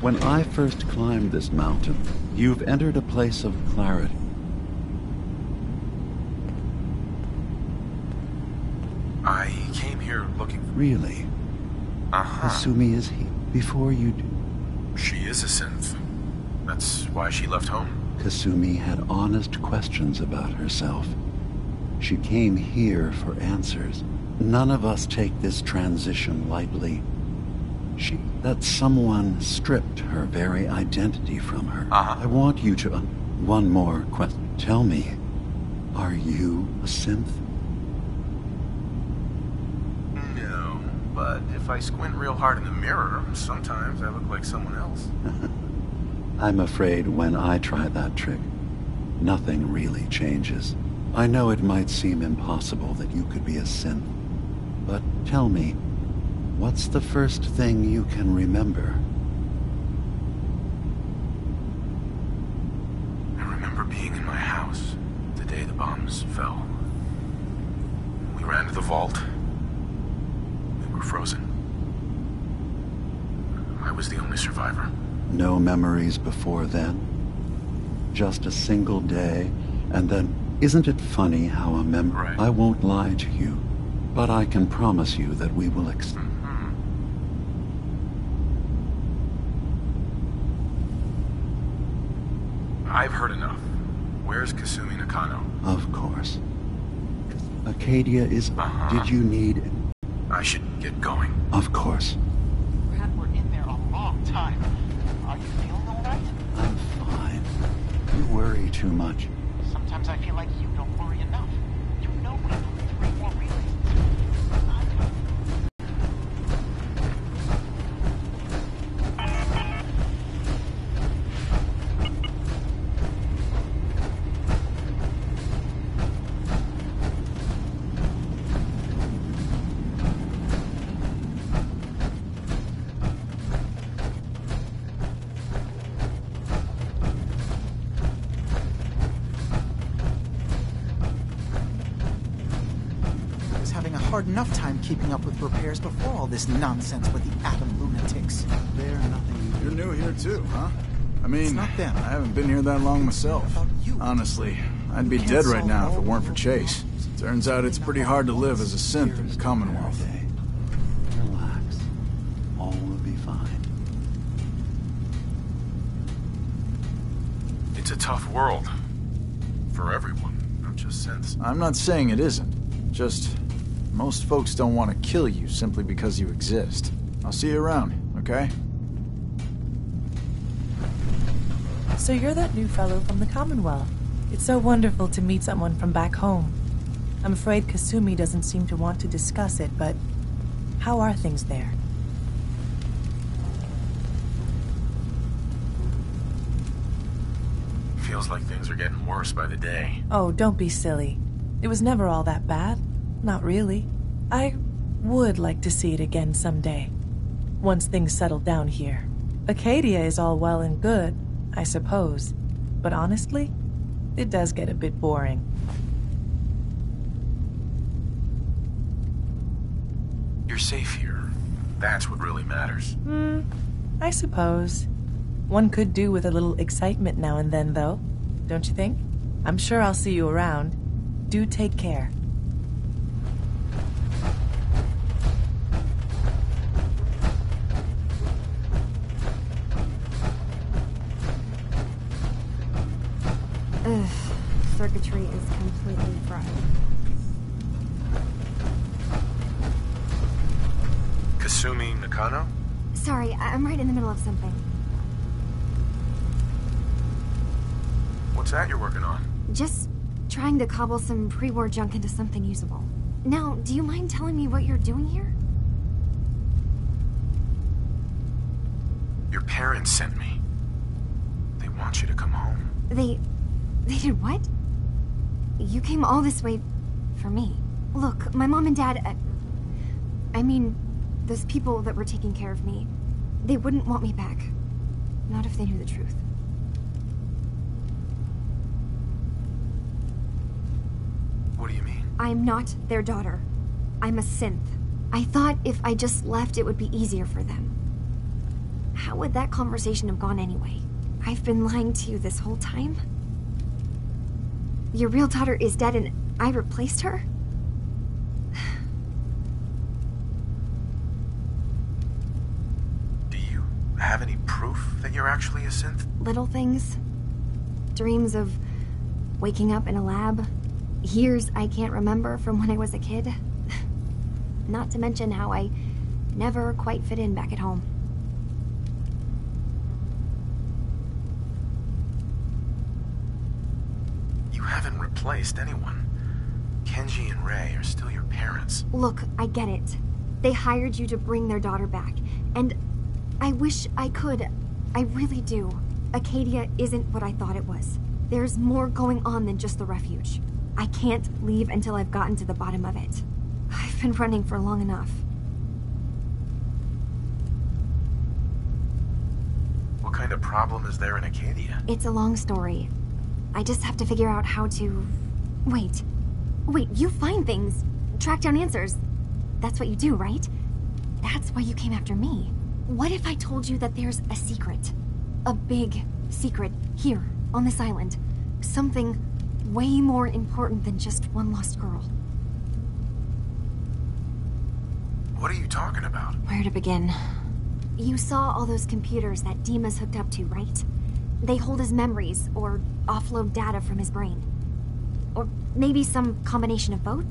when I first climbed this mountain, you've entered a place of clarity. I came here looking for... Really? Uh-huh. Kasumi is here before you do. She is a synth. That's why she left home. Kasumi had honest questions about herself. She came here for answers. None of us take this transition lightly. That someone stripped her very identity from her. I want you to... one more question. Tell me, are you a synth? No, but if I squint real hard in the mirror, sometimes I look like someone else. I'm afraid when I try that trick, nothing really changes. I know it might seem impossible that you could be a synth, but tell me, what's the first thing you can remember? I remember being in my house the day the bombs fell. We ran to the vault. We were frozen. I was the only survivor. No memories before then? Just a single day, and then... Isn't it funny how a memory... Right. I won't lie to you, but I can promise you that we will I've heard enough. Where's Kasumi Nakano? Of course. Acadia is... Did you need... I should get going. Of course. Brad, we're in there a long time. Are you feeling all right? I'm fine. You worry too much. Sometimes I feel like you don't worry enough. You know we blew 3 more relays. Hard enough time keeping up with repairs before all this nonsense with the atom lunatics. They're nothing. You're new here too, huh? I mean, It's not them. I haven't been here that long myself. Honestly, I'd be dead right now if it weren't for Chase. Turns out it's pretty hard to live as a synth in the Commonwealth. Relax. All will be fine. It's a tough world. For everyone, not just synths. I'm not saying it isn't. Just... most folks don't want to kill you simply because you exist. I'll see you around, okay? So you're that new fellow from the Commonwealth. It's so wonderful to meet someone from back home. I'm afraid Kasumi doesn't seem to want to discuss it, but how are things there? Feels like things are getting worse by the day. Oh, don't be silly. It was never all that bad. Not really. I would like to see it again someday. Once things settle down here. Acadia is all well and good, I suppose. But honestly, it does get a bit boring. You're safe here. That's what really matters. I suppose. One could do with a little excitement now and then, though. Don't you think? I'm sure I'll see you around. Do take care. Ugh, circuitry is completely fried. Kasumi Nakano? Sorry, I'm right in the middle of something. What's that you're working on? Just trying to cobble some pre-war junk into something usable. Now, do you mind telling me what you're doing here? Your parents sent me. They want you to come home. They did what? You came all this way for me. Look, my mom and dad... I mean, those people that were taking care of me, they wouldn't want me back. Not if they knew the truth. What do you mean? I'm not their daughter. I'm a synth. I thought if I just left, it would be easier for them. How would that conversation have gone anyway? I've been lying to you this whole time? Your real daughter is dead and I replaced her? Do you have any proof that you're actually a synth? Little things. Dreams of waking up in a lab. Years I can't remember from when I was a kid. Not to mention how I never quite fit in back at home. You haven't replaced anyone. Kenji and Ray are still your parents. Look, I get it. They hired you to bring their daughter back, and I wish I could. I really do. Acadia isn't what I thought it was. There's more going on than just the refuge. I can't leave until I've gotten to the bottom of it. I've been running for long enough. What kind of problem is there in Acadia? It's a long story. I just have to figure out how to... Wait, you find things, track down answers. That's what you do, right? That's why you came after me. What if I told you that there's a secret? A big secret here, on this island. Something way more important than just one lost girl. What are you talking about? Where to begin? You saw all those computers that Dima's hooked up to, right? They hold his memories, or offload data from his brain. Or maybe some combination of both?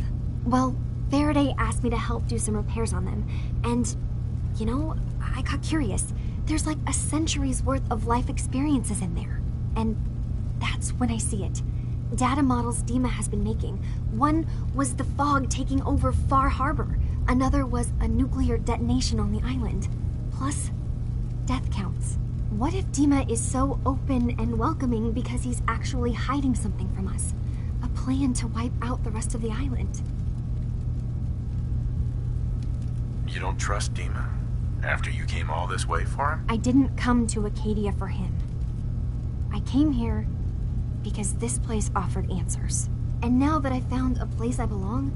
Well, Faraday asked me to help do some repairs on them, and, you know, I got curious. There's like a century's worth of life experiences in there. And that's when I see it. Data models Dima has been making. One was the fog taking over Far Harbor. Another was a nuclear detonation on the island. Plus, death counts. What if Dima is so open and welcoming because he's actually hiding something from us? A plan to wipe out the rest of the island. You don't trust Dima? After you came all this way for him? I didn't come to Acadia for him. I came here because this place offered answers. And now that I found a place I belong,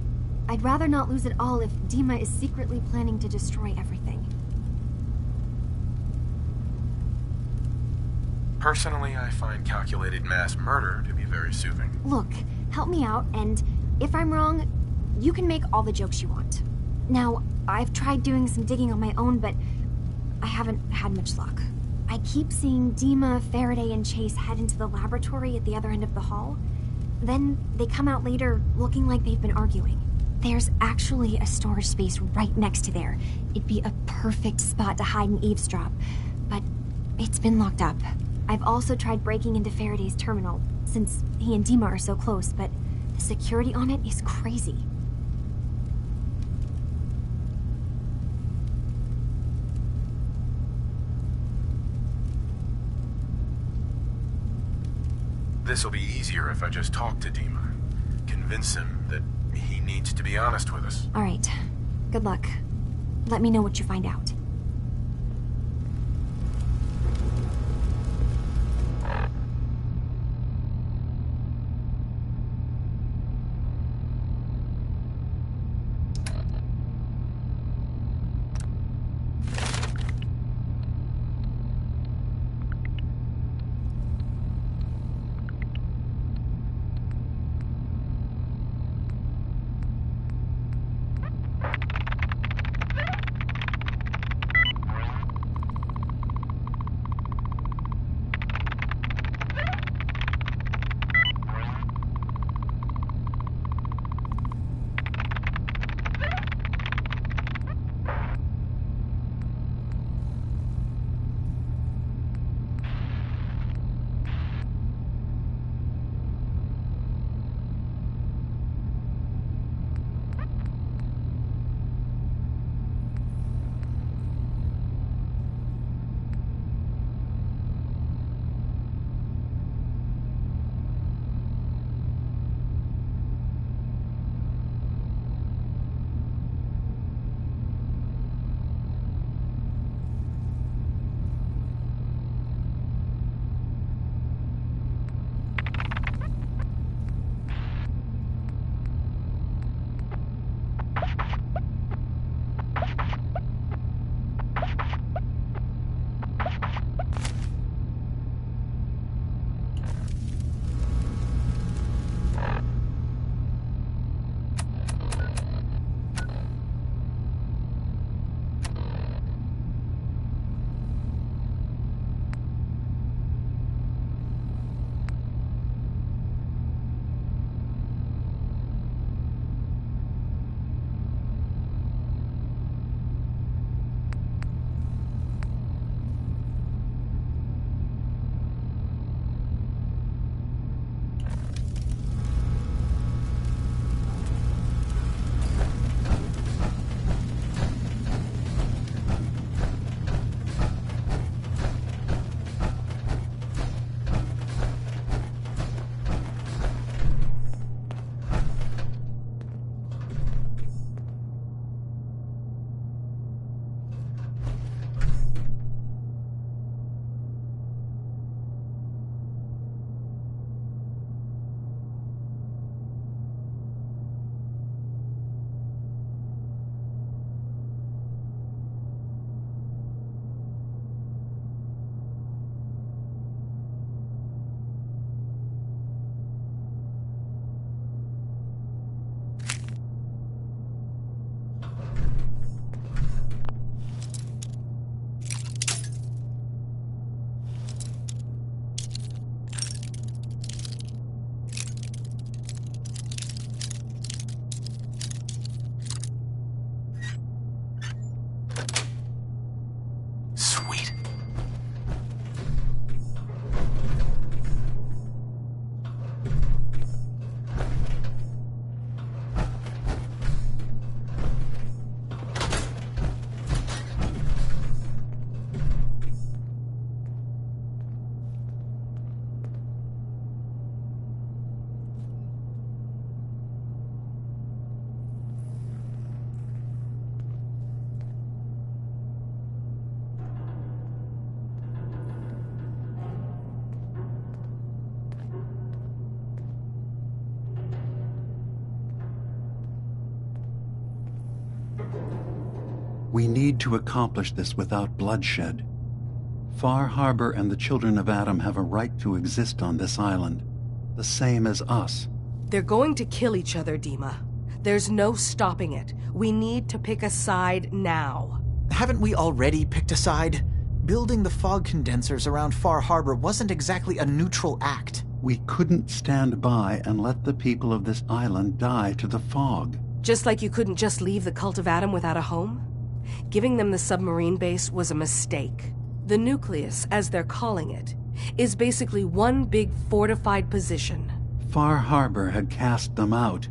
I'd rather not lose it all if Dima is secretly planning to destroy everything. Personally, I find calculated mass murder to be very soothing. Look, help me out, and if I'm wrong, you can make all the jokes you want. Now, I've tried doing some digging on my own, but I haven't had much luck. I keep seeing Dima, Faraday, and Chase head into the laboratory at the other end of the hall. Then they come out later looking like they've been arguing. There's actually a storage space right next to there. It'd be a perfect spot to hide and eavesdrop, but it's been locked up. I've also tried breaking into Faraday's terminal, since he and Dima are so close, but the security on it is crazy. This'll be easier if I just talk to Dima. Convince him that he needs to be honest with us. All right. Good luck. Let me know what you find out. We need to accomplish this without bloodshed. Far Harbor and the children of Adam have a right to exist on this island, the same as us. They're going to kill each other, Dima. There's no stopping it. We need to pick a side now. Haven't we already picked a side? Building the fog condensers around Far Harbor wasn't exactly a neutral act. We couldn't stand by and let the people of this island die to the fog. Just like you couldn't just leave the Cult of Adam without a home? Giving them the submarine base was a mistake. The nucleus, as they're calling it, is basically one big fortified position. Far Harbor had cast them out.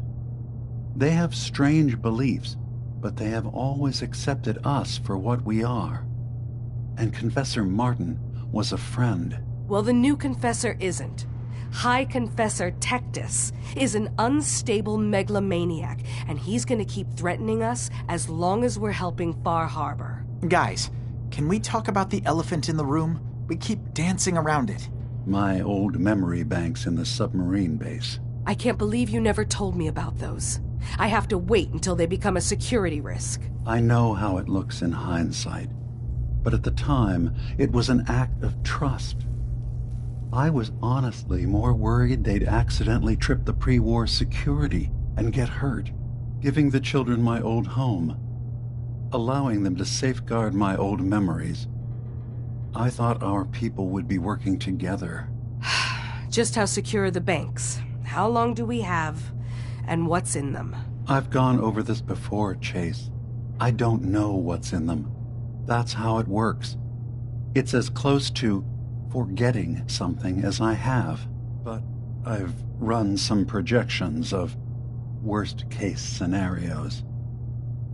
They have strange beliefs, but they have always accepted us for what we are. And Confessor Martin was a friend. Well, the new Confessor isn't. High Confessor Tectus is an unstable megalomaniac, and he's gonna keep threatening us as long as we're helping Far Harbor. Guys, can we talk about the elephant in the room? We keep dancing around it. My old memory banks in the submarine base. I can't believe you never told me about those. I have to wait until they become a security risk. I know how it looks in hindsight, but at the time, it was an act of trust. I was honestly more worried they'd accidentally trip the pre-war security and get hurt, giving the children my old home, allowing them to safeguard my old memories. I thought our people would be working together. Just how secure are the banks? How long do we have? And what's in them? I've gone over this before, Chase. I don't know what's in them. That's how it works. It's as close to forgetting something as I have. But I've run some projections of worst-case scenarios.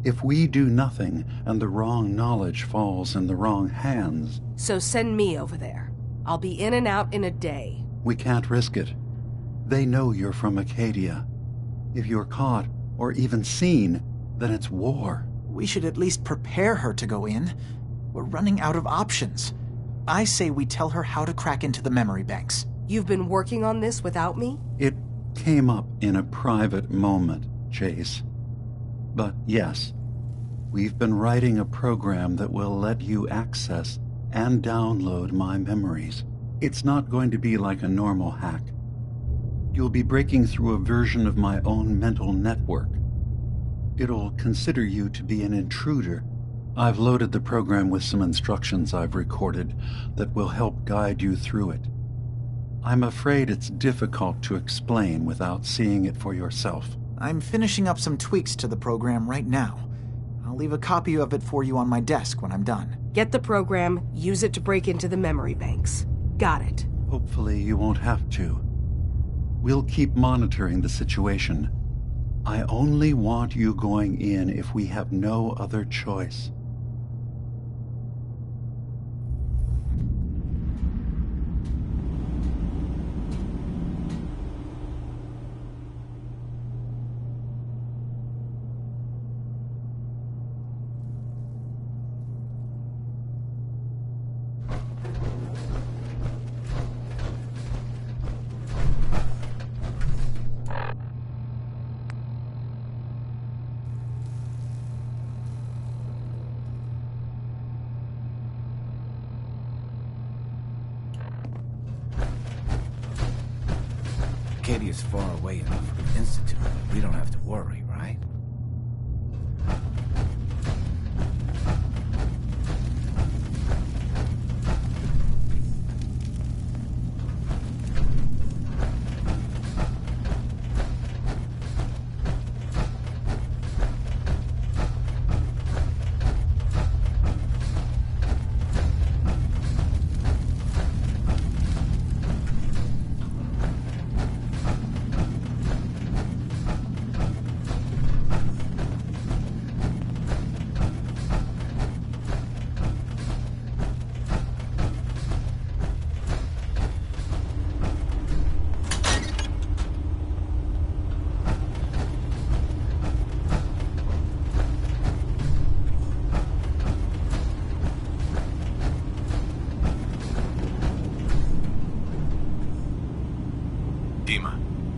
If we do nothing and the wrong knowledge falls in the wrong hands... So send me over there. I'll be in and out in a day. We can't risk it. They know you're from Acadia. If you're caught, or even seen, then it's war. We should at least prepare her to go in. We're running out of options. I say we tell her how to crack into the memory banks. You've been working on this without me? It came up in a private moment, Chase. But yes, we've been writing a program that will let you access and download my memories. It's not going to be like a normal hack. You'll be breaking through a version of my own mental network. It'll consider you to be an intruder. I've loaded the program with some instructions I've recorded that will help guide you through it. I'm afraid it's difficult to explain without seeing it for yourself. I'm finishing up some tweaks to the program right now. I'll leave a copy of it for you on my desk when I'm done. Get the program, use it to break into the memory banks. Got it. Hopefully you won't have to. We'll keep monitoring the situation. I only want you going in if we have no other choice. Acadia's far away enough from the Institute. We don't have to worry, right?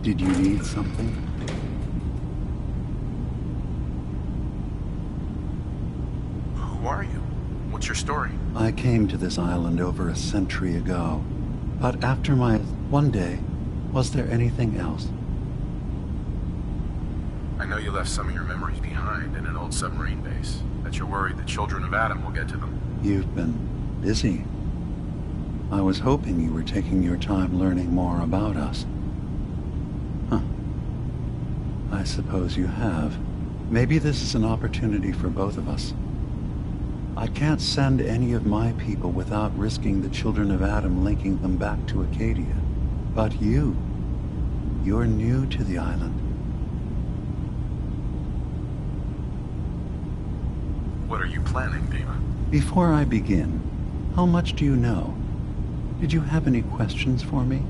Did you need something? What's your story? I came to this island over a century ago. But after my one day, was there anything else? I know you left some of your memories behind in an old submarine base. That you're worried the children of Adam will get to them. You've been busy. I was hoping you were taking your time learning more about us. Huh. I suppose you have. Maybe this is an opportunity for both of us. I can't send any of my people without risking the children of Adam linking them back to Acadia. But you're new to the island. What are you planning, Dima? Before I begin, how much do you know? Did you have any questions for me?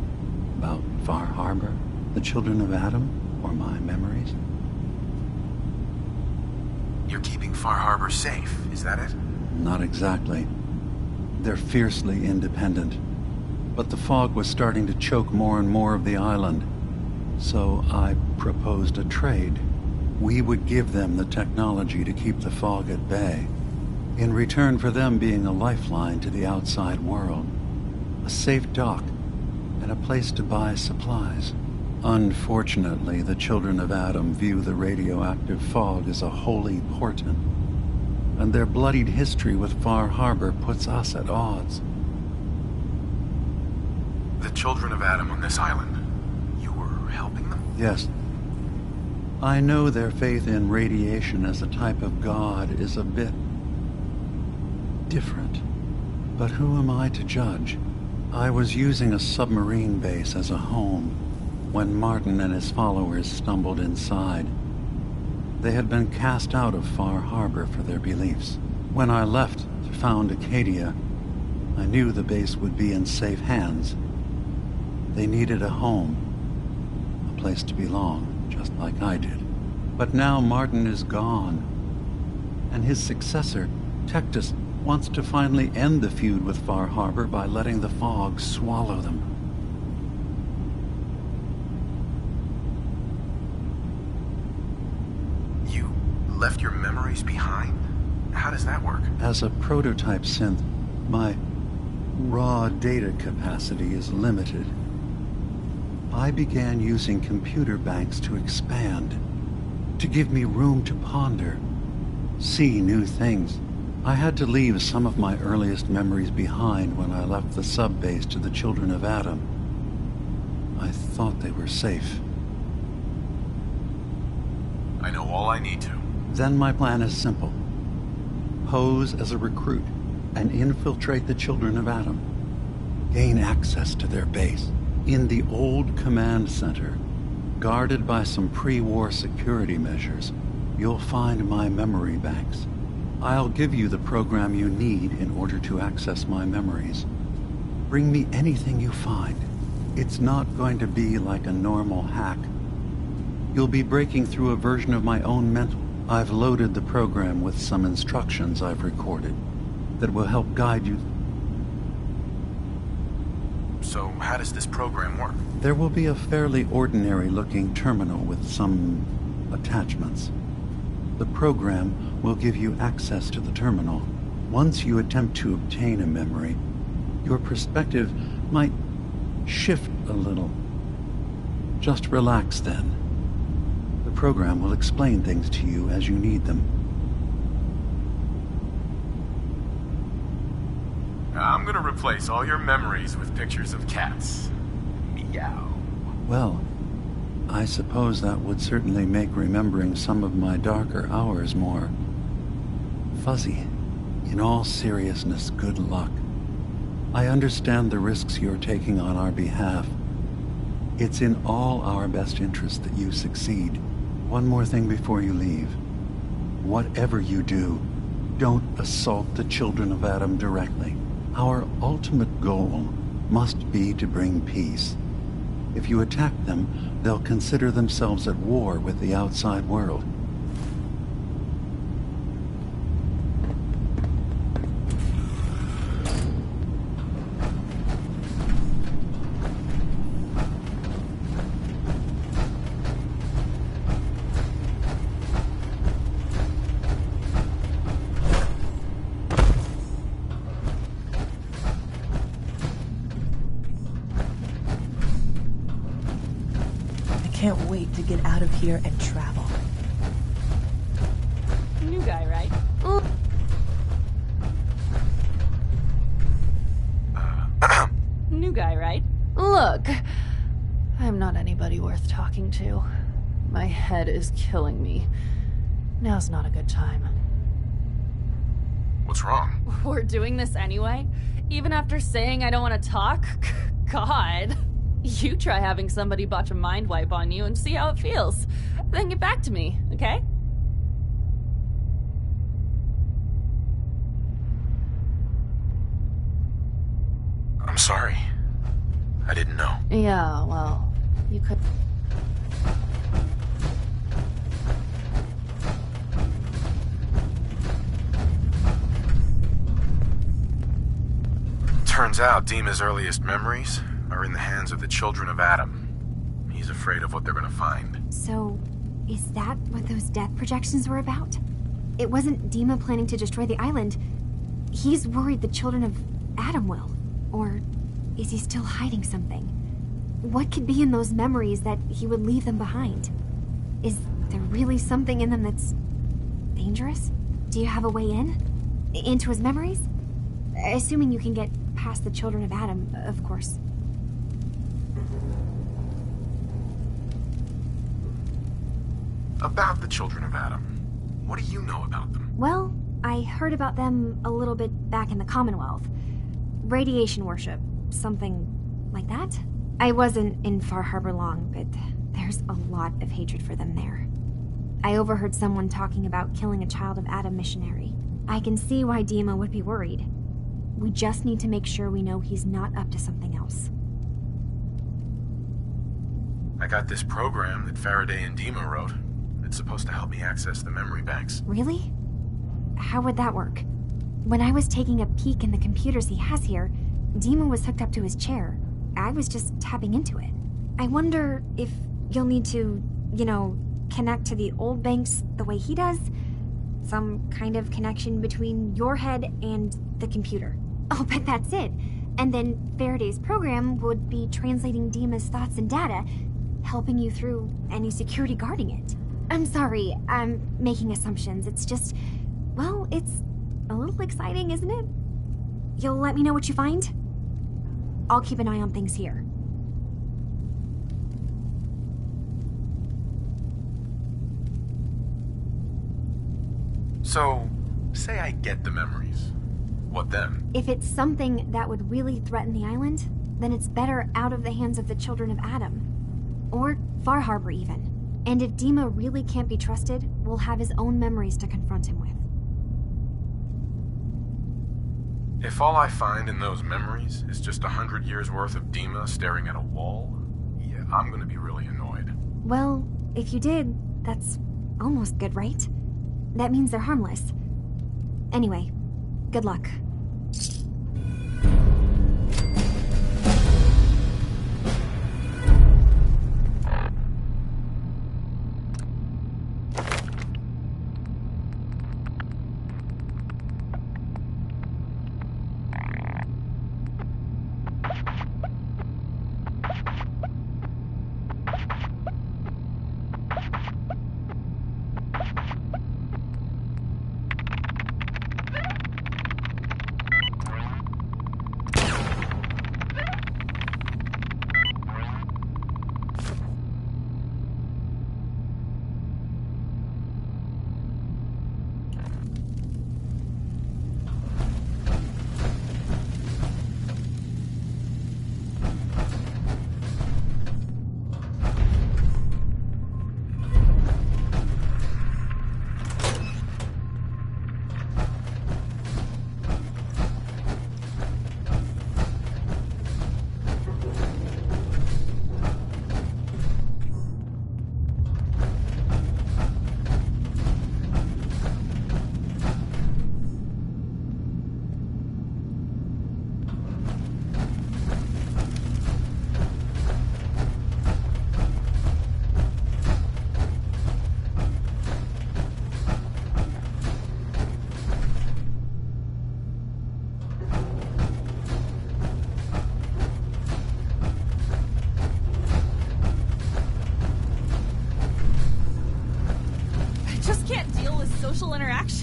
About Far Harbor, the children of Adam, or my memories? You're keeping Far Harbor safe, is that it? Not exactly. They're fiercely independent. But the fog was starting to choke more and more of the island. So I proposed a trade. We would give them the technology to keep the fog at bay, in return for them being a lifeline to the outside world, a safe dock, and a place to buy supplies. Unfortunately, the children of Adam view the radioactive fog as a holy portent, and their bloodied history with Far Harbor puts us at odds. The children of Adam on this island, you were helping them? Yes. I know their faith in radiation as a type of god is a bit different. But who am I to judge? I was using a submarine base as a home when Martin and his followers stumbled inside. They had been cast out of Far Harbor for their beliefs. When I left to found Acadia, I knew the base would be in safe hands. They needed a home, a place to belong, just like I did. But now Martin is gone, and his successor, Tectus, wants to finally end the feud with Far Harbor by letting the fog swallow them. You left your memories behind? How does that work? As a prototype synth, my raw data capacity is limited. I began using computer banks to expand, to give me room to ponder, see new things. I had to leave some of my earliest memories behind when I left the sub-base to the children of Adam. I thought they were safe. I know all I need to. Then my plan is simple. Pose as a recruit and infiltrate the children of Adam. Gain access to their base. In the old command center, guarded by some pre-war security measures, you'll find my memory banks. I'll give you the program you need in order to access my memories. Bring me anything you find. It's not going to be like a normal hack. You'll be breaking through a version of my own mental. I've loaded the program with some instructions I've recorded that will help guide you. So how does this program work? There will be a fairly ordinary-looking terminal with some attachments. The program will give you access to the terminal. Once you attempt to obtain a memory, your perspective might shift a little. Just relax then. The program will explain things to you as you need them. I'm gonna replace all your memories with pictures of cats. Meow. Well, I suppose that would certainly make remembering some of my darker hours more fuzzy. In all seriousness, good luck. I understand the risks you're taking on our behalf. It's in all our best interest that you succeed. One more thing before you leave. Whatever you do, don't assault the children of Adam directly. Our ultimate goal must be to bring peace. If you attack them, they'll consider themselves at war with the outside world. can't wait to get out of here and travel. New guy, right? New guy, right? Look, I'm not anybody worth talking to. My head is killing me. Now's not a good time. What's wrong? We're doing this anyway? Even after saying I don't want to talk? God. You try having somebody botch a mind wipe on you and see how it feels. Then get back to me, okay? I'm sorry. I didn't know. Yeah, well, you could... Turns out Dima's earliest memories are in the hands of the children of Adam. He's afraid of what they're gonna find. So, is that what those death projections were about? It wasn't Dima planning to destroy the island. He's worried the children of Adam will. Or is he still hiding something? What could be in those memories that he would leave them behind? Is there really something in them that's dangerous? Do you have a way in? Into his memories? Assuming you can get past the children of Adam, of course. About the children of Adam. What do you know about them? Well, I heard about them a little bit back in the Commonwealth. Radiation worship, something like that. I wasn't in Far Harbor long, but there's a lot of hatred for them there. I overheard someone talking about killing a child of Adam missionary. I can see why Dima would be worried. We just need to make sure we know he's not up to something else. I got this program that Faraday and Dima wrote. It's supposed to help me access the memory banks. Really? How would that work? When I was taking a peek in the computers he has here, Dima was hooked up to his chair. I was just tapping into it. I wonder if you'll need to, connect to the old banks the way he does? Some kind of connection between your head and the computer. I'll bet that's it. And then Faraday's program would be translating Dima's thoughts and data, helping you through any security guarding it. I'm sorry, I'm making assumptions. It's just, well, it's a little exciting, isn't it? You'll let me know what you find? I'll keep an eye on things here. So, say I get the memories. What then? If it's something that would really threaten the island, then it's better out of the hands of the children of Adam. Or Far Harbor, even. And if Dima really can't be trusted, we'll have his own memories to confront him with. If all I find in those memories is just 100 years worth of Dima staring at a wall, yeah, I'm gonna be really annoyed. Well, if you did, that's almost good, right? That means they're harmless. Anyway, good luck.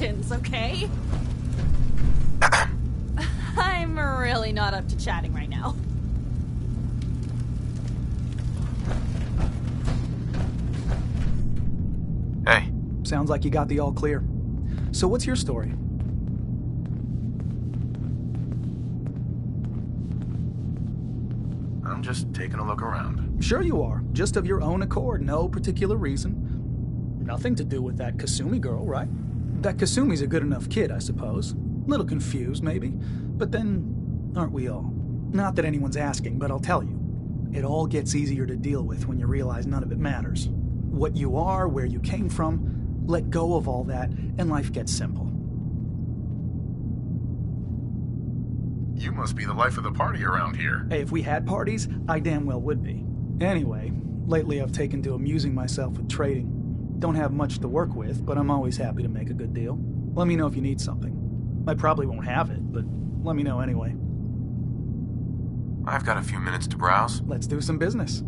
mountains, okay? I'm really not up to chatting right now. Hey. Sounds like you got the all clear. So what's your story? I'm just taking a look around. Sure you are. Just of your own accord, no particular reason. Nothing to do with that Kasumi girl, right? That Kasumi's a good enough kid, I suppose. Little confused, maybe. But then, aren't we all? Not that anyone's asking, but I'll tell you. It all gets easier to deal with when you realize none of it matters. What you are, where you came from, let go of all that, and life gets simple. You must be the life of the party around here. Hey, if we had parties, I damn well would be. Anyway, lately I've taken to amusing myself with trading. Don't have much to work with, but I'm always happy to make a good deal. Let me know if you need something. I probably won't have it, but let me know anyway. I've got a few minutes to browse. Let's do some business.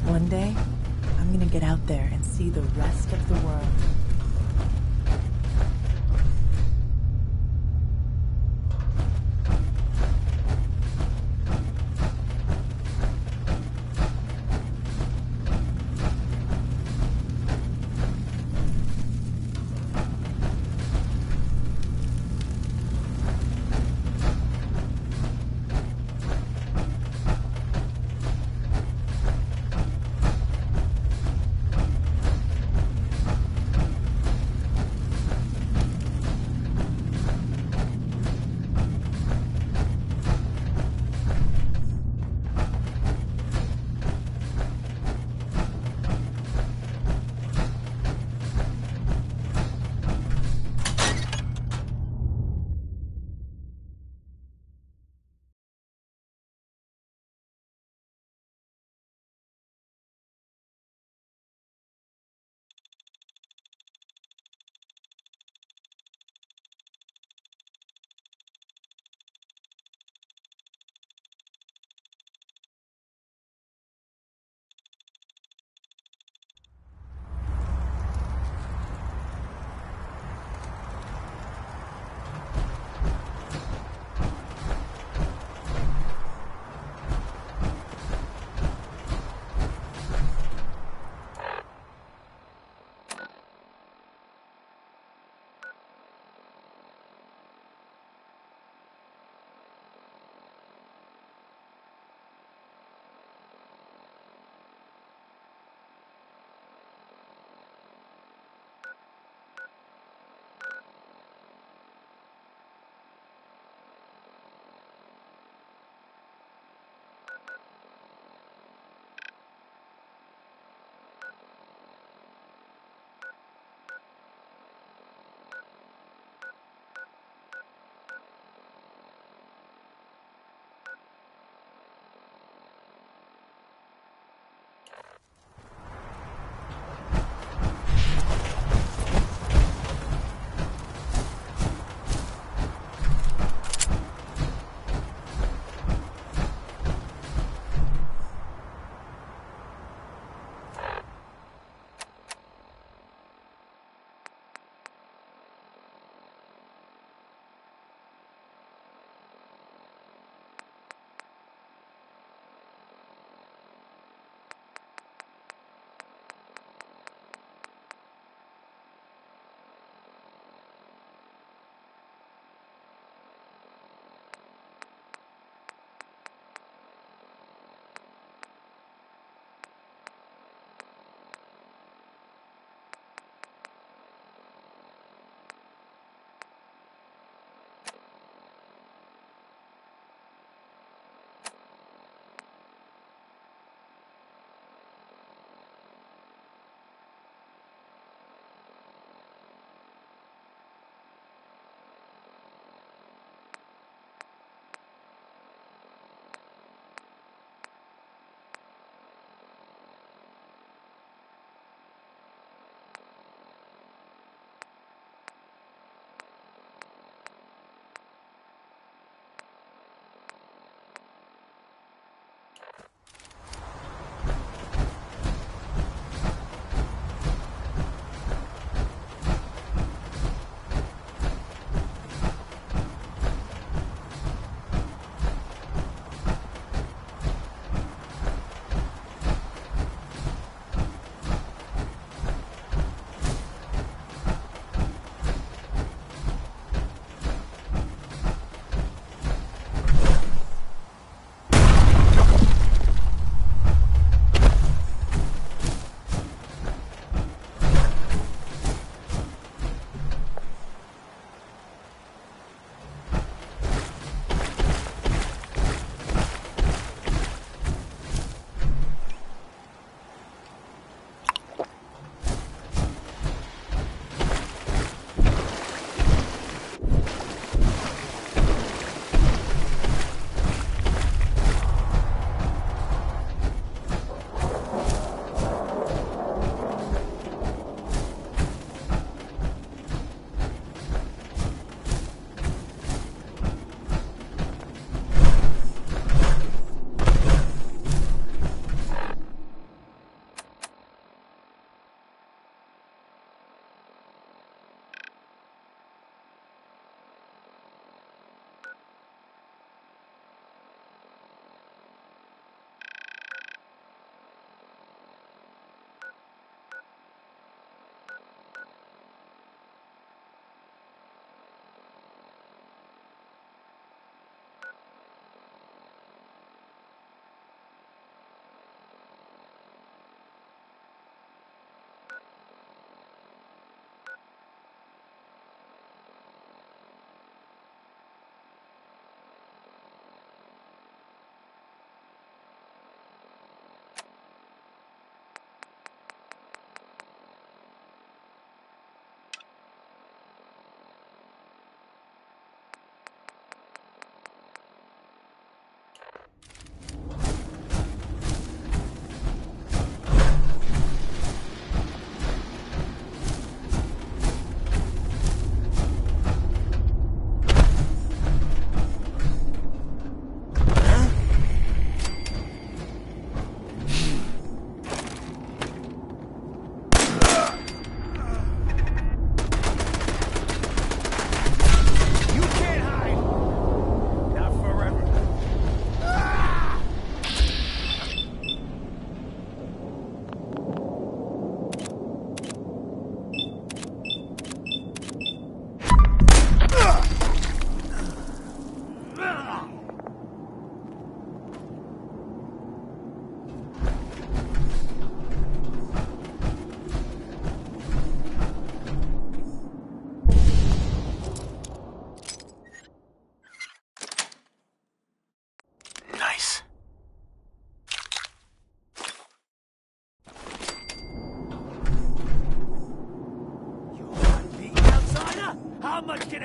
One day, I'm gonna get out there and see the rest of the world.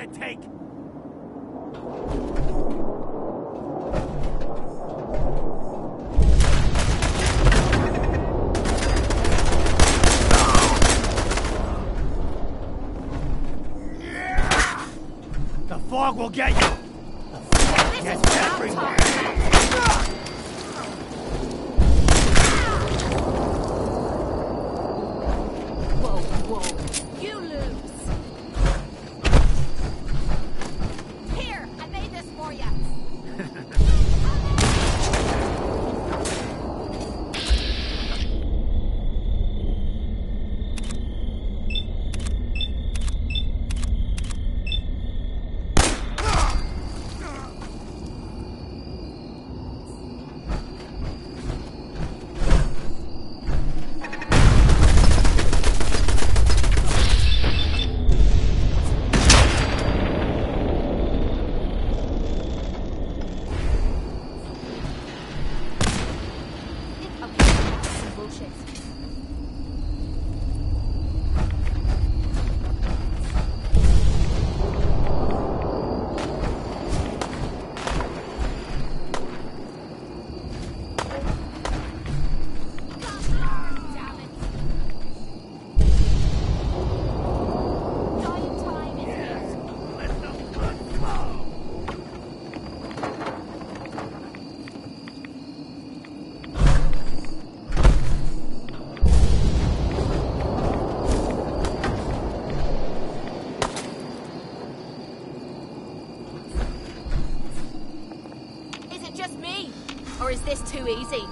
gonna take? The fog will get you! The fog gets everywhere! Whoa. You lose. Here, I made this for you. Or is this too easy?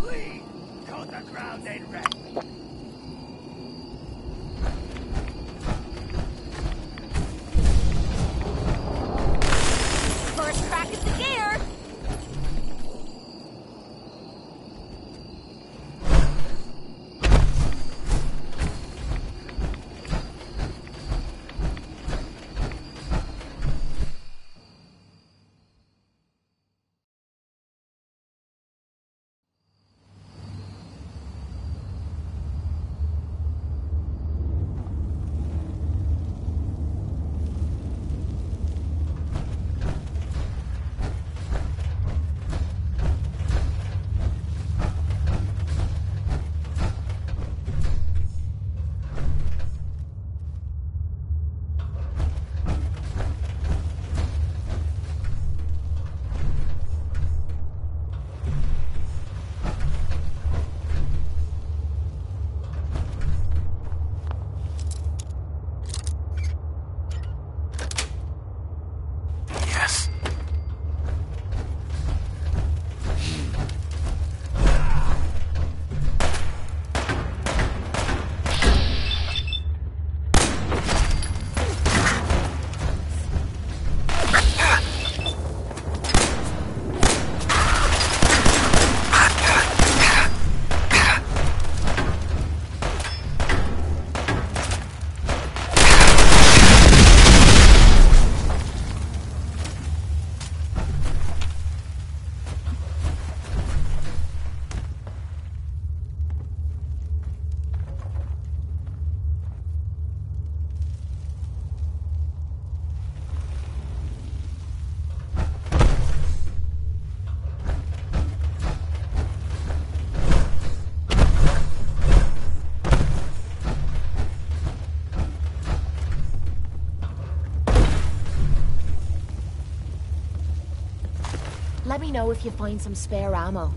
Please, cause the ground ain't ready. First crack at the gear! Let me know if you find some spare ammo.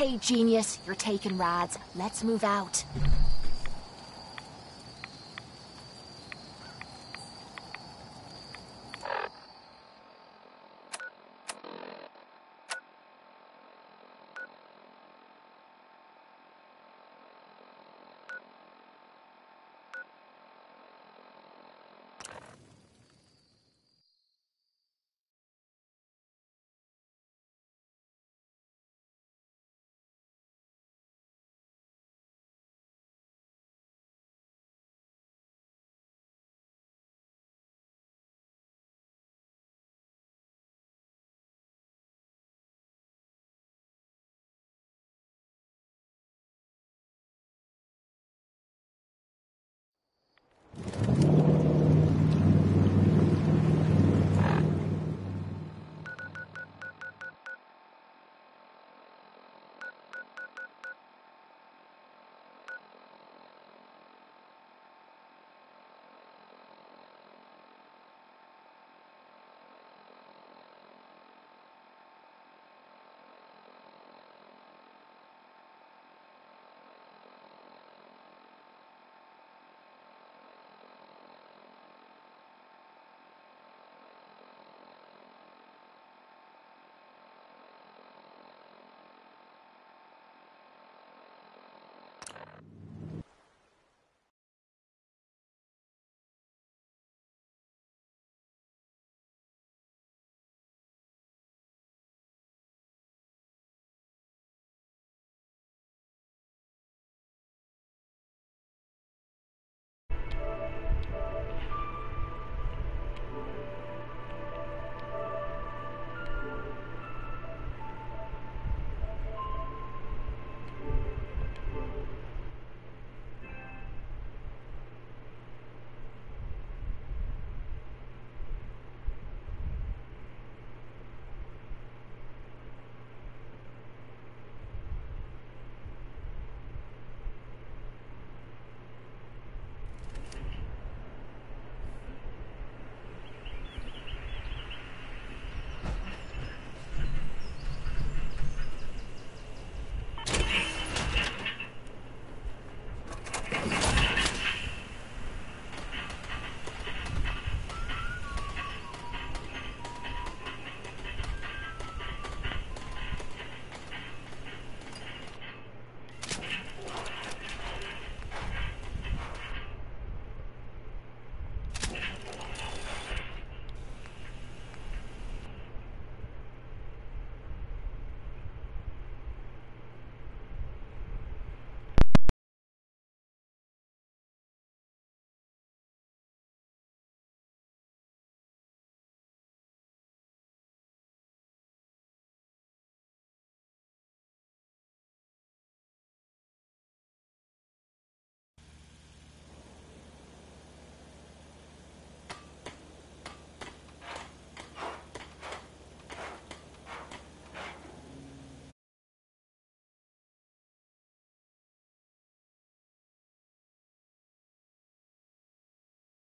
Okay, genius, you're taking rides. Let's move out.